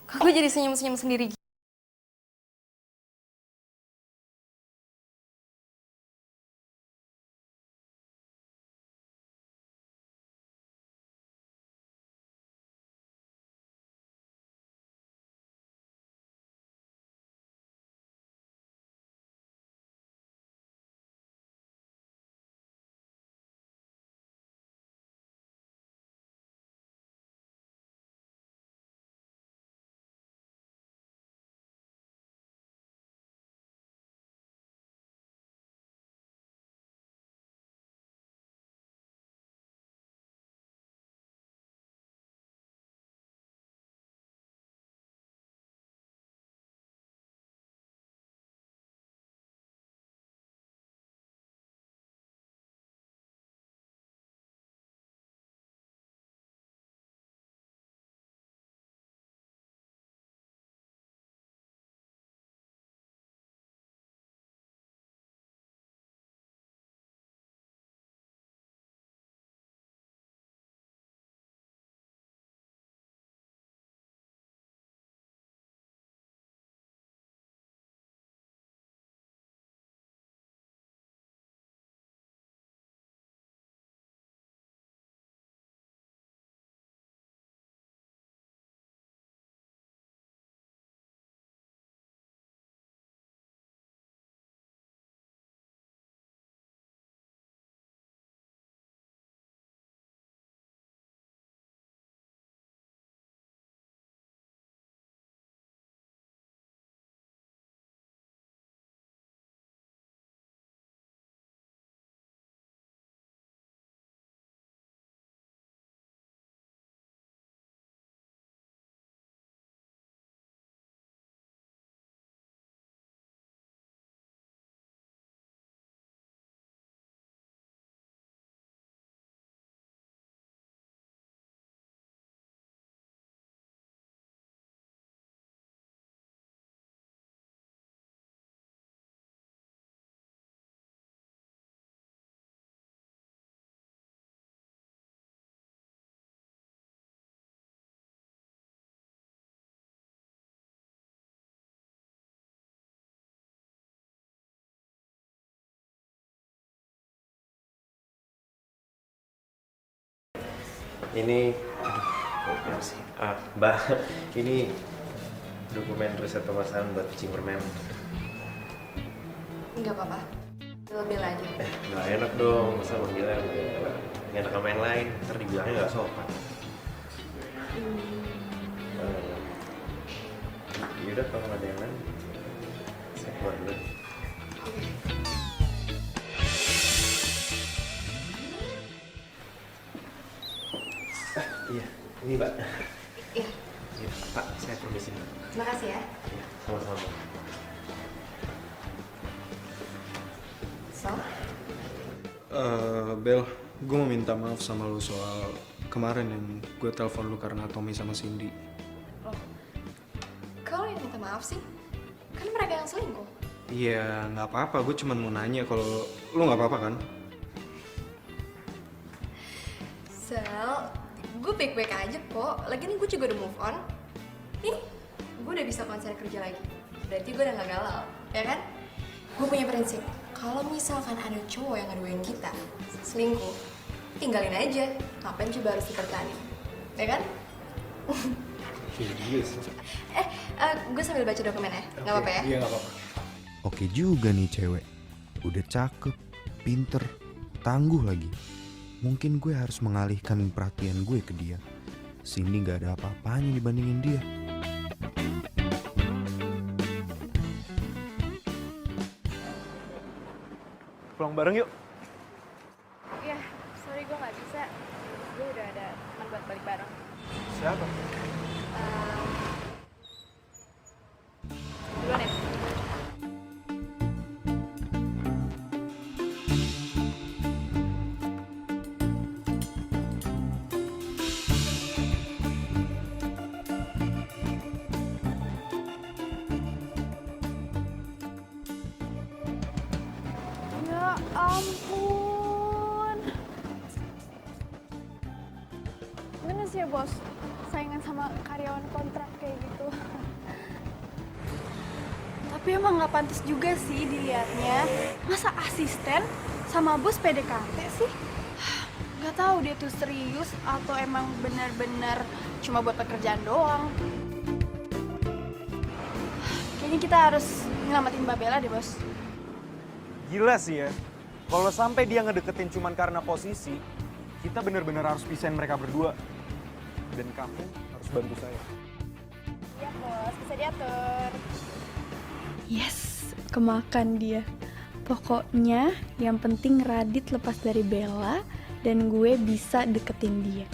Kok gue jadi senyum-senyum sendiri gitu? Ini, aduh, sih. Mbak, ini dokumen riset pemasaran buat pitching permen. Enggak apa-apa. Bel aja. Nggak enak dong, masa manggilnya nggak enak sama yang lain, ntar dibilangnya nggak sopan. Yaudah kalau nggak ada yang lain, saya keluar dulu. Iya, ini Mbak. Iya. Iya, Pak, saya permisi. Terima kasih ya. Iya, sama-sama. So? Bel, gue mau minta maaf sama lo soal kemarin yang gue telepon lo karena Tommy sama Cindy. Loh, kau yang minta maaf sih? Kan mereka yang selingkuh. Iya, nggak apa-apa. Gue cuma mau nanya kalau lo nggak apa-apa kan? Sel, gue baik-baik aja kok. Lagian gue juga udah move on. Nih, gue udah bisa konsen kerja lagi. Berarti gue udah gak galau, ya kan? Gue punya prinsip, kalau misalkan ada cowok yang ngaduin kita selingkuh, tinggalin aja. Ngapain coba harus dipertahanin, ya kan? Iya sih. Gue sambil baca dokumennya, nggak apa-apa ya? Iya, nggak apa-apa. Oke juga nih cewek. Udah cakep, pinter, tangguh lagi. Mungkin gue harus mengalihkan perhatian gue ke dia. Cindy gak ada apa-apanya dibandingin dia. Pulang bareng yuk. Iya, sorry gue gak bisa. gue udah ada teman buat balik bareng. Siapa? Duluan ya. Ya ampun. Gimana sih ya bos, saingan sama karyawan kontrak kayak gitu. Tapi emang nggak pantas juga sih dilihatnya. Masa asisten sama bos PDKT sih? Gak tahu dia tuh serius atau emang benar-benar cuma buat pekerjaan doang. Kayaknya kita harus nyelamatin Mbak Bella deh bos. Gila sih ya. Kalau sampai dia ngedeketin cuman karena posisi, kita bener-bener harus pisahin mereka berdua. Dan kamu harus bantu saya. Iya bos, bisa diatur. Yes, kemakan dia. Pokoknya yang penting Radit lepas dari Bella dan gue bisa deketin dia.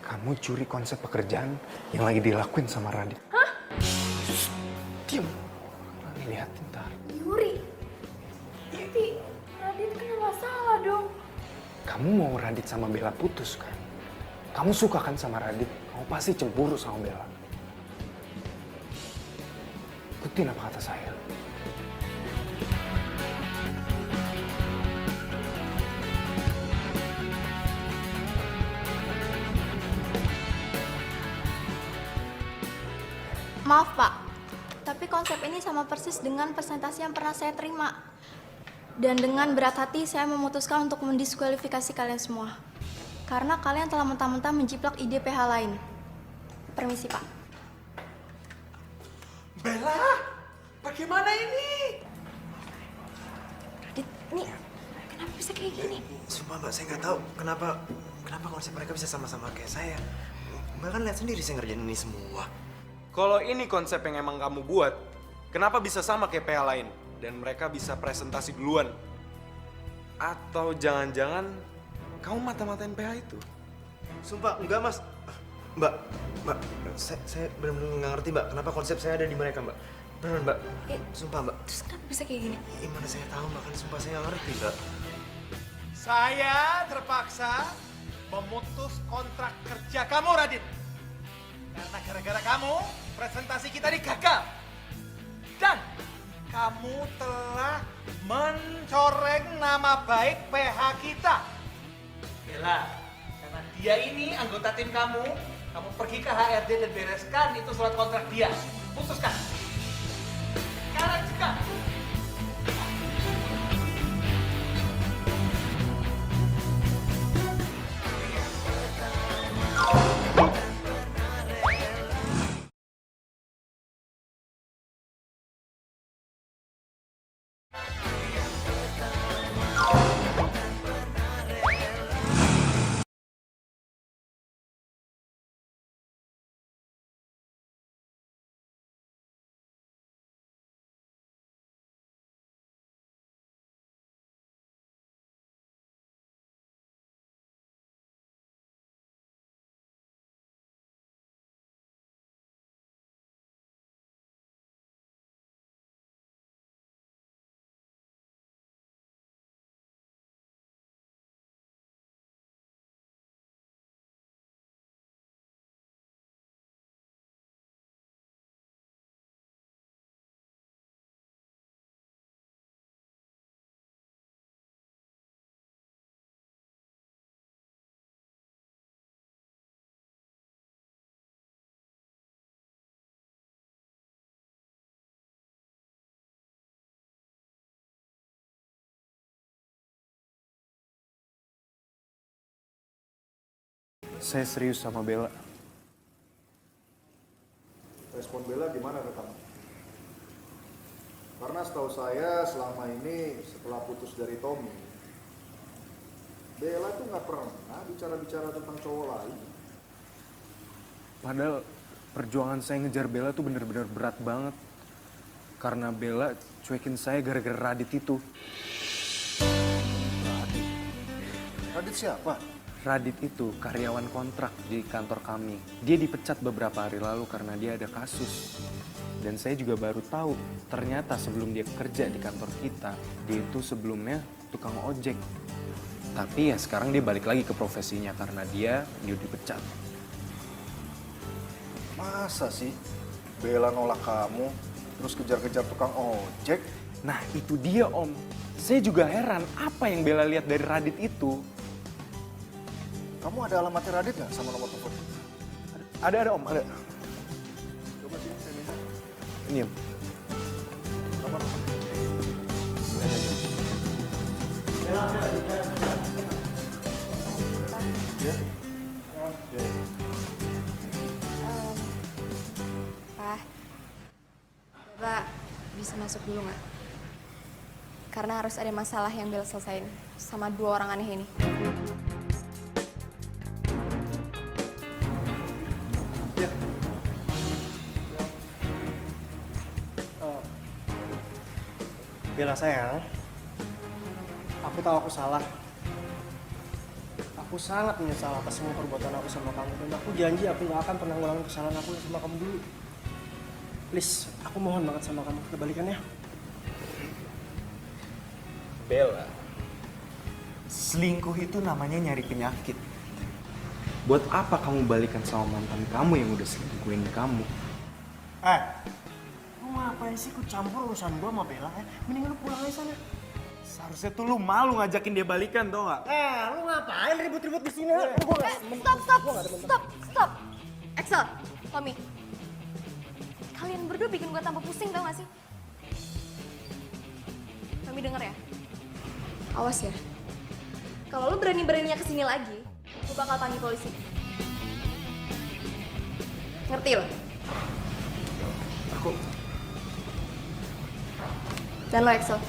Kamu curi konsep pekerjaan yang lagi dilakuin sama Radit. Hah? Diam. Lihatin ntar. Yuri? Tapi Radit kena masalah dong. Kamu mau Radit sama Bella putus kan? Kamu suka kan sama Radit? Kamu pasti cemburu sama Bella. Ikutin apa kata saya. Maaf Pak, tapi konsep ini sama persis dengan presentasi yang pernah saya terima. Dan dengan berat hati saya memutuskan untuk mendiskualifikasi kalian semua. Karena kalian telah mentah-mentah menjiplak ide PH lain. Permisi Pak. Bella, bagaimana ini? Radit, nih kenapa bisa kayak gini? Sumpah Mbak, saya nggak tahu kenapa konsep mereka bisa sama-sama kayak saya. Mbak kan lihat sendiri saya ngerjain ini semua. Kalau ini konsep yang emang kamu buat, kenapa bisa sama kayak PH lain? Dan mereka bisa presentasi duluan? Atau jangan-jangan kamu mata-matain PH itu? Sumpah, enggak Mas. Mbak, saya benar-benar nggak ngerti Mbak, kenapa konsep saya ada di mereka Mbak. Beneran Mbak, sumpah Mbak. Terus kenapa bisa kayak gini? Gimana saya tahu Mbak, kan sumpah saya nggak ngerti Mbak. Saya terpaksa memutus kontrak kerja kamu, Radit. Karena gara-gara kamu, presentasi kita ini gagal. Dan kamu telah mencoreng nama baik PH kita. Bella, karena dia ini anggota tim kamu pergi ke HRD dan bereskan itu surat kontrak dia. Putuskan. Sekarang juga. Saya serius sama Bella. Respon Bella gimana ke kamu? Karena setahu saya selama ini setelah putus dari Tommy, Bella tuh nggak pernah bicara-bicara tentang cowok lain. Padahal perjuangan saya ngejar Bella tuh bener-bener berat banget. Karena Bella cuekin saya gara-gara Radit itu. Radit siapa? Radit itu karyawan kontrak di kantor kami. Dia dipecat beberapa hari lalu karena dia ada kasus. Dan saya juga baru tahu, ternyata sebelum dia kerja di kantor kita, dia itu sebelumnya tukang ojek. Tapi ya sekarang dia balik lagi ke profesinya karena dia dipecat. Masa sih Bella nolak kamu, terus kejar-kejar tukang ojek? Nah itu dia Om. Saya juga heran apa yang Bella lihat dari Radit itu. Kamu ada alamatnya Radit nggak sama nomor telepon? Ada Om, ada. Coba sih, saya minta. Ini Om. Nomor. Pak, Bapak bisa masuk dulu nggak? Karena harus ada masalah yang Bella selesain sama 2 orang aneh ini. Bella sayang, aku tahu aku salah. Aku sangat menyesal atas semua perbuatan aku sama kamu. Dan aku janji aku gak akan pernah ngulangin kesalahan aku sama kamu dulu. Please, aku mohon banget sama kamu, kita balikan ya. Bella, selingkuh itu namanya nyari penyakit. Buat apa kamu balikan sama mantan kamu yang udah selingkuhin kamu? Lu ngapain sih ikut campur urusan gua sama Bella? Mending lu pulang aja sana. Seharusnya tuh lu malu ngajakin dia balikan, tau gak? Lu ngapain ribut-ribut di sini? Stop. Axel, Tommy. Kalian berdua bikin gue tambah pusing tau gak sih? Tommy denger ya? Awas ya. Kalau lu berani-beraninya kesini lagi, gue bakal panggil polisi. Ngerti lo? Aku... Dan lo Axel.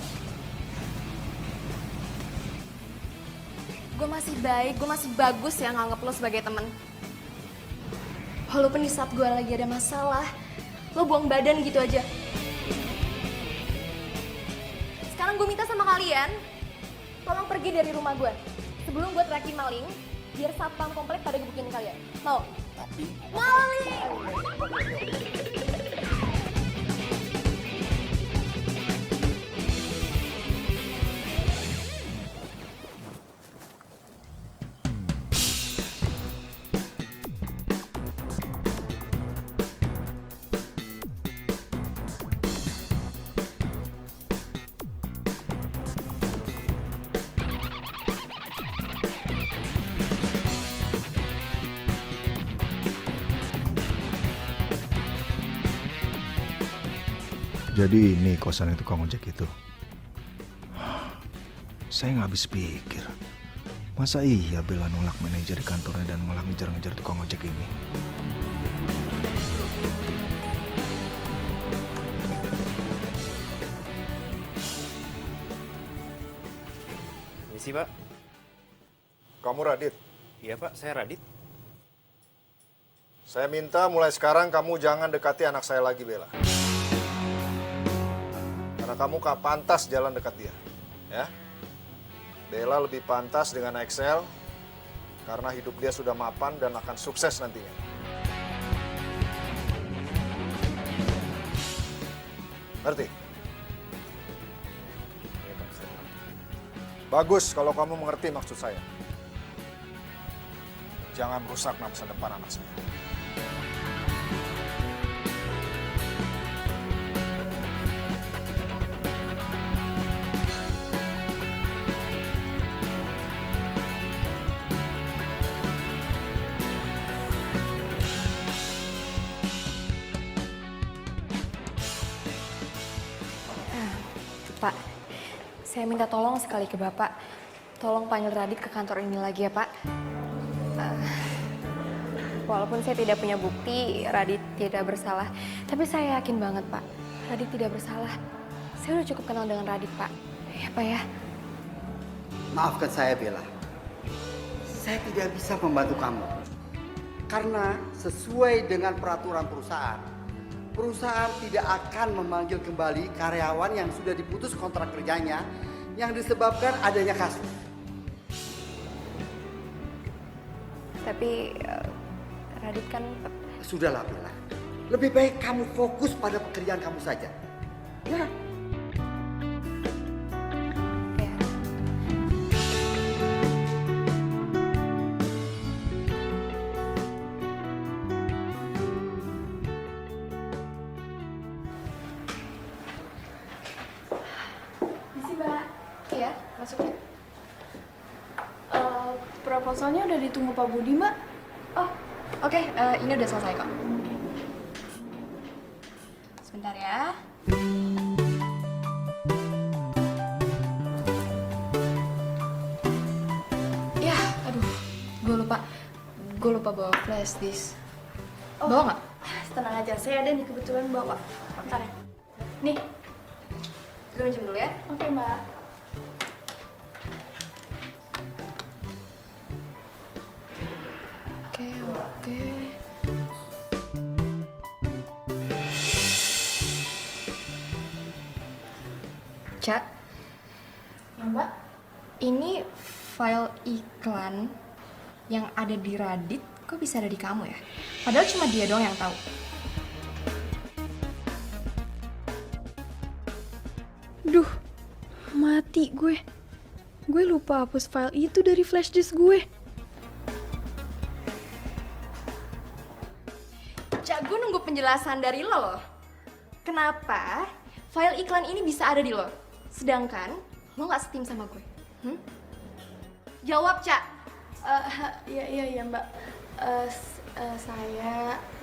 Gue masih baik, gue masih bagus ya nganggep lo sebagai temen. Walaupun di saat gue lagi ada masalah, lo buang badan gitu aja. Sekarang gue minta sama kalian, tolong pergi dari rumah gue. Sebelum gue teriakin maling, biar satpam komplek pada gebukin kalian. Mau? Maling! Jadi ini kosan yang tukang ojek itu. Saya nggak habis pikir. Masa iya Bella nolak manajer di kantornya dan malah ngejar-ngejar tukang ojek ini? Misi, Pak. Kamu Radit? Iya, Pak. Saya Radit. Saya minta mulai sekarang kamu jangan dekati anak saya lagi, Bella. Karena kamu gak pantas jalan dekat dia, ya. Bella lebih pantas dengan Axel karena hidup dia sudah mapan dan akan sukses nantinya. Ngerti? Bagus kalau kamu mengerti maksud saya. Jangan merusak masa depan anak saya. Pak, saya minta tolong sekali ke Bapak. Tolong panggil Radit ke kantor ini lagi ya, Pak. Walaupun saya tidak punya bukti, Radit tidak bersalah. Tapi saya yakin banget, Pak. Radit tidak bersalah. Saya udah cukup kenal dengan Radit, Pak. Ya, Pak ya. Maafkan saya, Bella. Saya tidak bisa membantu kamu. Karena sesuai dengan peraturan perusahaan, perusahaan tidak akan memanggil kembali karyawan yang sudah diputus kontrak kerjanya yang disebabkan adanya kasus. Tapi Radit kan Sudahlah Bella, lebih baik kamu fokus pada pekerjaan kamu saja. Ya. Misi Mbak. Iya, masuk ya. Proposalnya udah ditunggu Pak Budi Mbak. Oh, oke, ini udah selesai kok. Sebentar ya. Ya, aduh, gue lupa bawa flash disk. Bawa nggak? Tenang aja, saya ada nih kebetulan bawa. Bentar ya. Nih, gue minjem dulu ya. Oke Mbak. Oke. Cak, Ya Mbak. ini file iklan yang ada di Radit kok bisa ada di kamu ya? Padahal cuma dia doang yang tahu. Duh, mati gue. Gue lupa hapus file itu dari flash disk gue. Cak, gue nunggu penjelasan dari lo loh. Kenapa file iklan ini bisa ada di lo? Sedangkan lo nggak setim sama gue. Jawab, Cak. Iya Mbak.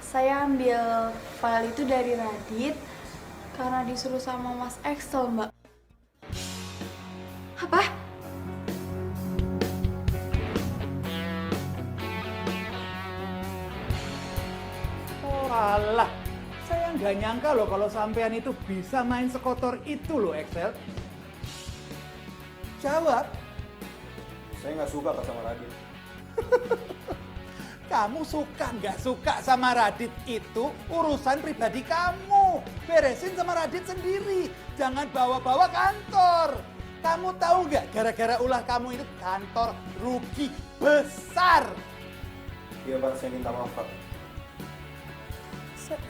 Saya ambil file itu dari Radit karena disuruh sama Mas Excel Mbak. Apa? Oh alah, saya nggak nyangka loh kalau sampean itu bisa main sekotor itu loh Excel. Jawab. Saya nggak suka Pak sama Radit. Kamu suka nggak suka sama Radit itu urusan pribadi kamu. Beresin sama Radit sendiri. Jangan bawa-bawa kantor. Kamu tahu nggak gara-gara ulah kamu itu kantor rugi besar. Iya Pak, saya minta maaf Pak.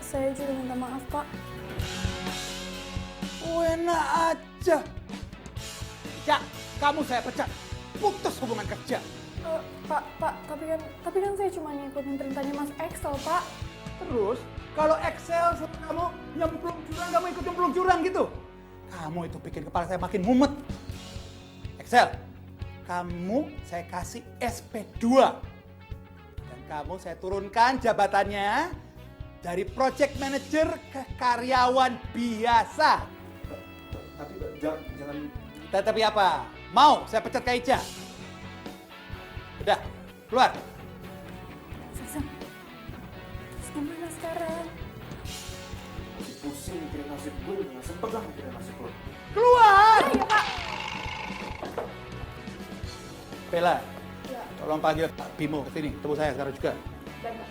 Saya juga minta maaf Pak. Enak aja. Cak, kamu saya pecat. Putus hubungan kerja. Pak, tapi kan saya cuma ngikutin perintahnya Mas Excel, Pak. Terus, kalau Excel suruh kamu nyemplung jurang, kamu ikut nyemplung jurang gitu. Kamu itu bikin kepala saya makin mumet. Excel, kamu saya kasih SP2. Dan kamu saya turunkan jabatannya dari project manager ke karyawan biasa. Tapi jangan. Tapi apa? Mau saya pecat Kak Ica? Udah, keluar. Terus gimana sekarang? Masih pusing mikirin nasib gue, nggak sempet lah mikirin nasib lo. Keluar! Ya, Pak. Bella, tolong panggil Pak Bimo ke sini, temu saya sekarang juga. Baik, Pak.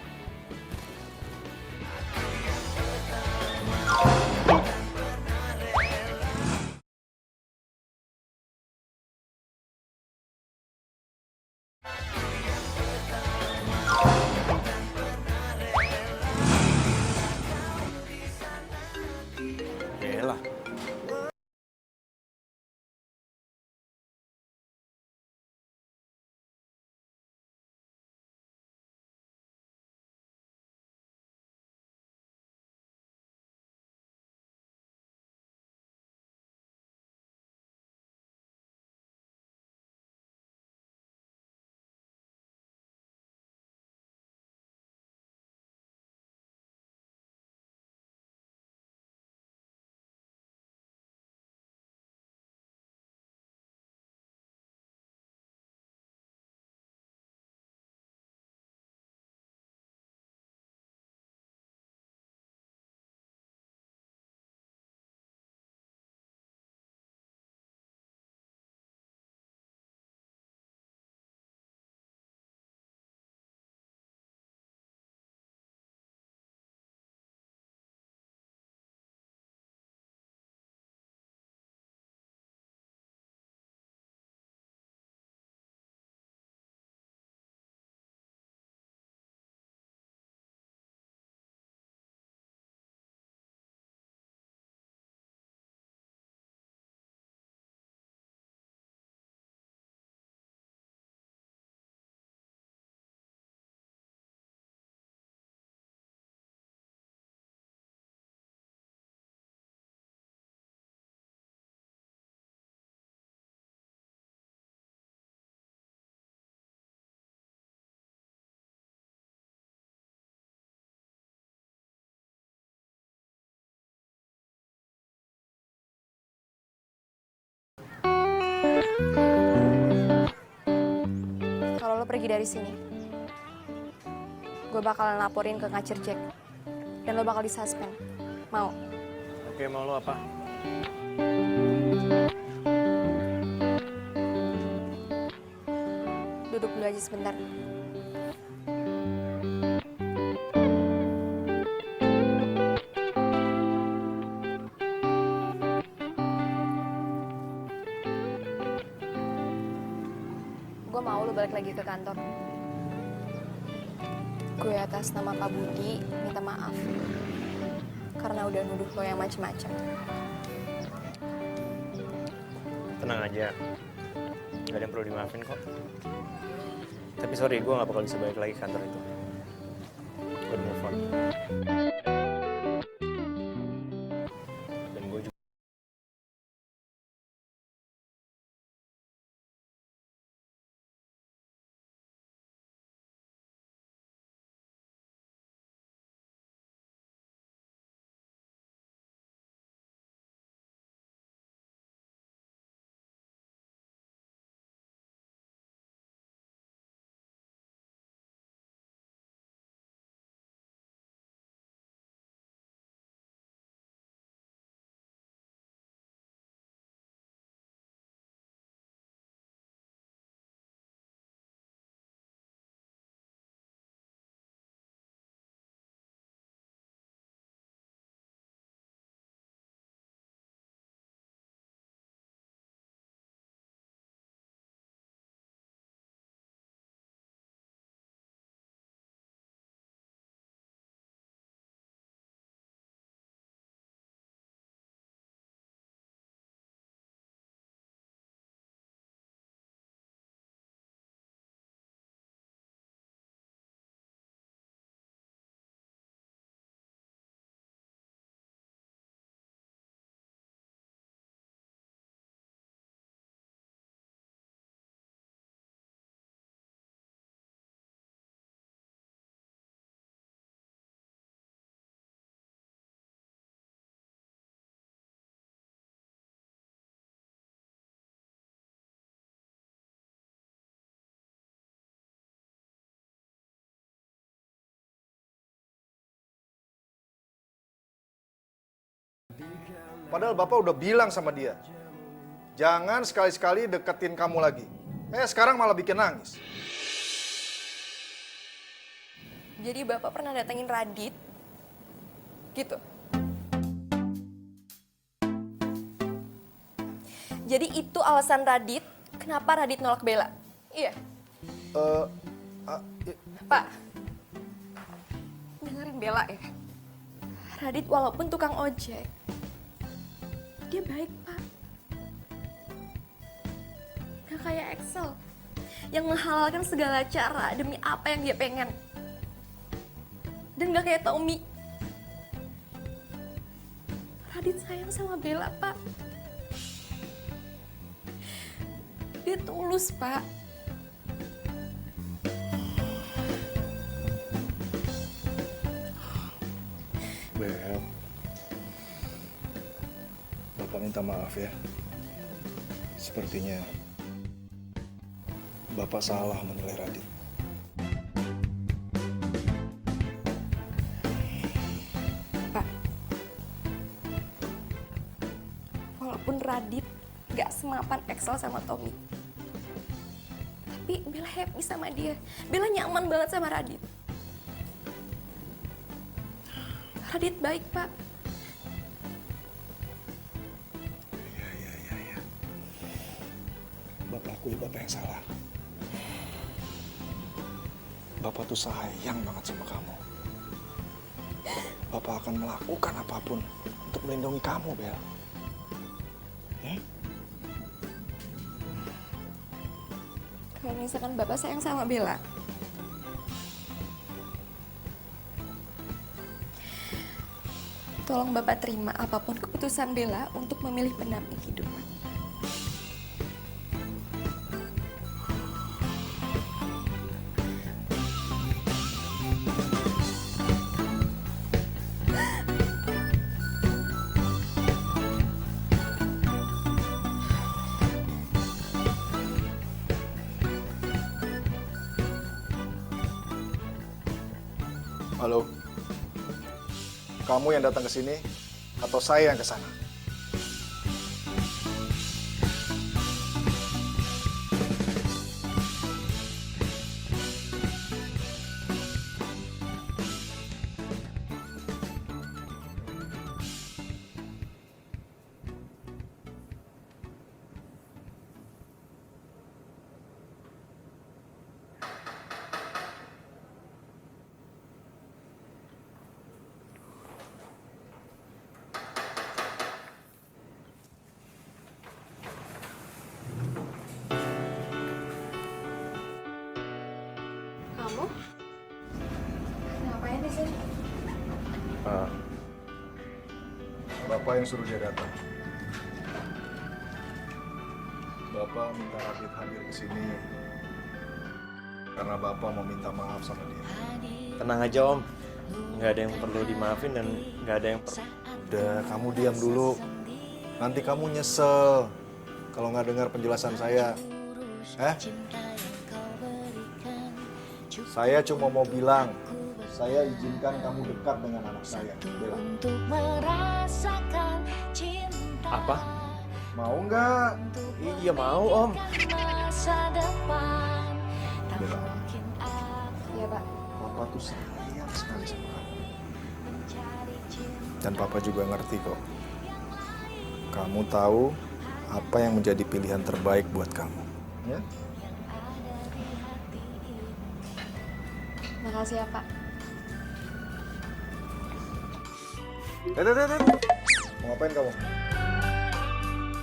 pergi dari sini, gue bakalan laporin ke ngacir Jack. Dan lo bakal disuspend. Mau? Oke, mau lo apa? Duduk dulu aja sebentar. Gue mau lo balik lagi ke kantor. Gue atas nama Pak Budi minta maaf karena udah nuduh lo yang macem-macem. Tenang aja, gak ada yang perlu dimaafin kok. Tapi sorry, gue gak bakal bisa balik lagi ke kantor itu. Gue udah move on. Dan gue juga Padahal Bapak udah bilang sama dia, jangan sekali-sekali deketin kamu lagi. Sekarang malah bikin nangis. Jadi Bapak pernah datengin Radit? Gitu? Jadi itu alasan Radit kenapa Radit nolak Bella? Iya? Pak, dengerin Bella ya. Radit walaupun tukang ojek, dia baik, Pak. Gak kayak Axel yang menghalalkan segala cara demi apa yang dia pengen. Dan gak kayak Tommy. Radit sayang sama Bella, Pak. Dia tulus, Pak. Bel, Bapak minta maaf ya. Sepertinya Bapak salah menilai Radit. Pak, walaupun Radit gak semapan Axel sama Tommy, tapi Bella happy sama dia. Bella nyaman banget sama Radit. Radit baik, Pak. Iya. Bapak akui Bapak yang salah. Bapak tuh sayang banget sama kamu. Bapak akan melakukan apapun untuk melindungi kamu, Bel. Kalau misalkan Bapak sayang sama Bella, tolong Bapak terima apapun keputusan Bella untuk memilih pendamping hidup. Halo. Kamu yang datang ke sini atau saya yang ke sana? Kamu? Ngapain di sini? Bapak yang suruh dia datang. Bapak minta Radit hadir ke sini karena Bapak mau minta maaf sama dia. Tenang aja Om, nggak ada yang perlu dimaafin dan nggak ada yang perlu. Udah, kamu diam dulu. Nanti kamu nyesel kalau nggak dengar penjelasan saya. Saya cuma mau bilang, saya izinkan kamu dekat dengan anak saya, Bella. Apa? Mau nggak? Iya mau Om. Bella, Iya, Pak. Papa tuh sayang sekali sama kamu. Dan Papa juga ngerti kok. Kamu tahu apa yang menjadi pilihan terbaik buat kamu. Ya? Makasih ya, Pak. Mau ngapain kamu?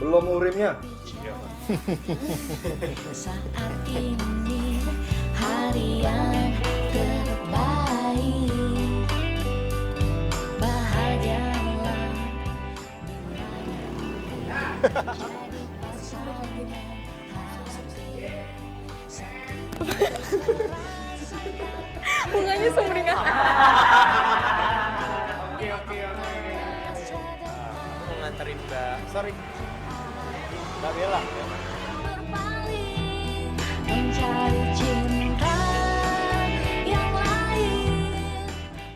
Belum urimnya? Saat ini hari yang terbaik, bahagialah Mukanya sumringah. Oke. Mau nganterin Mbak Bella. mencari cinta.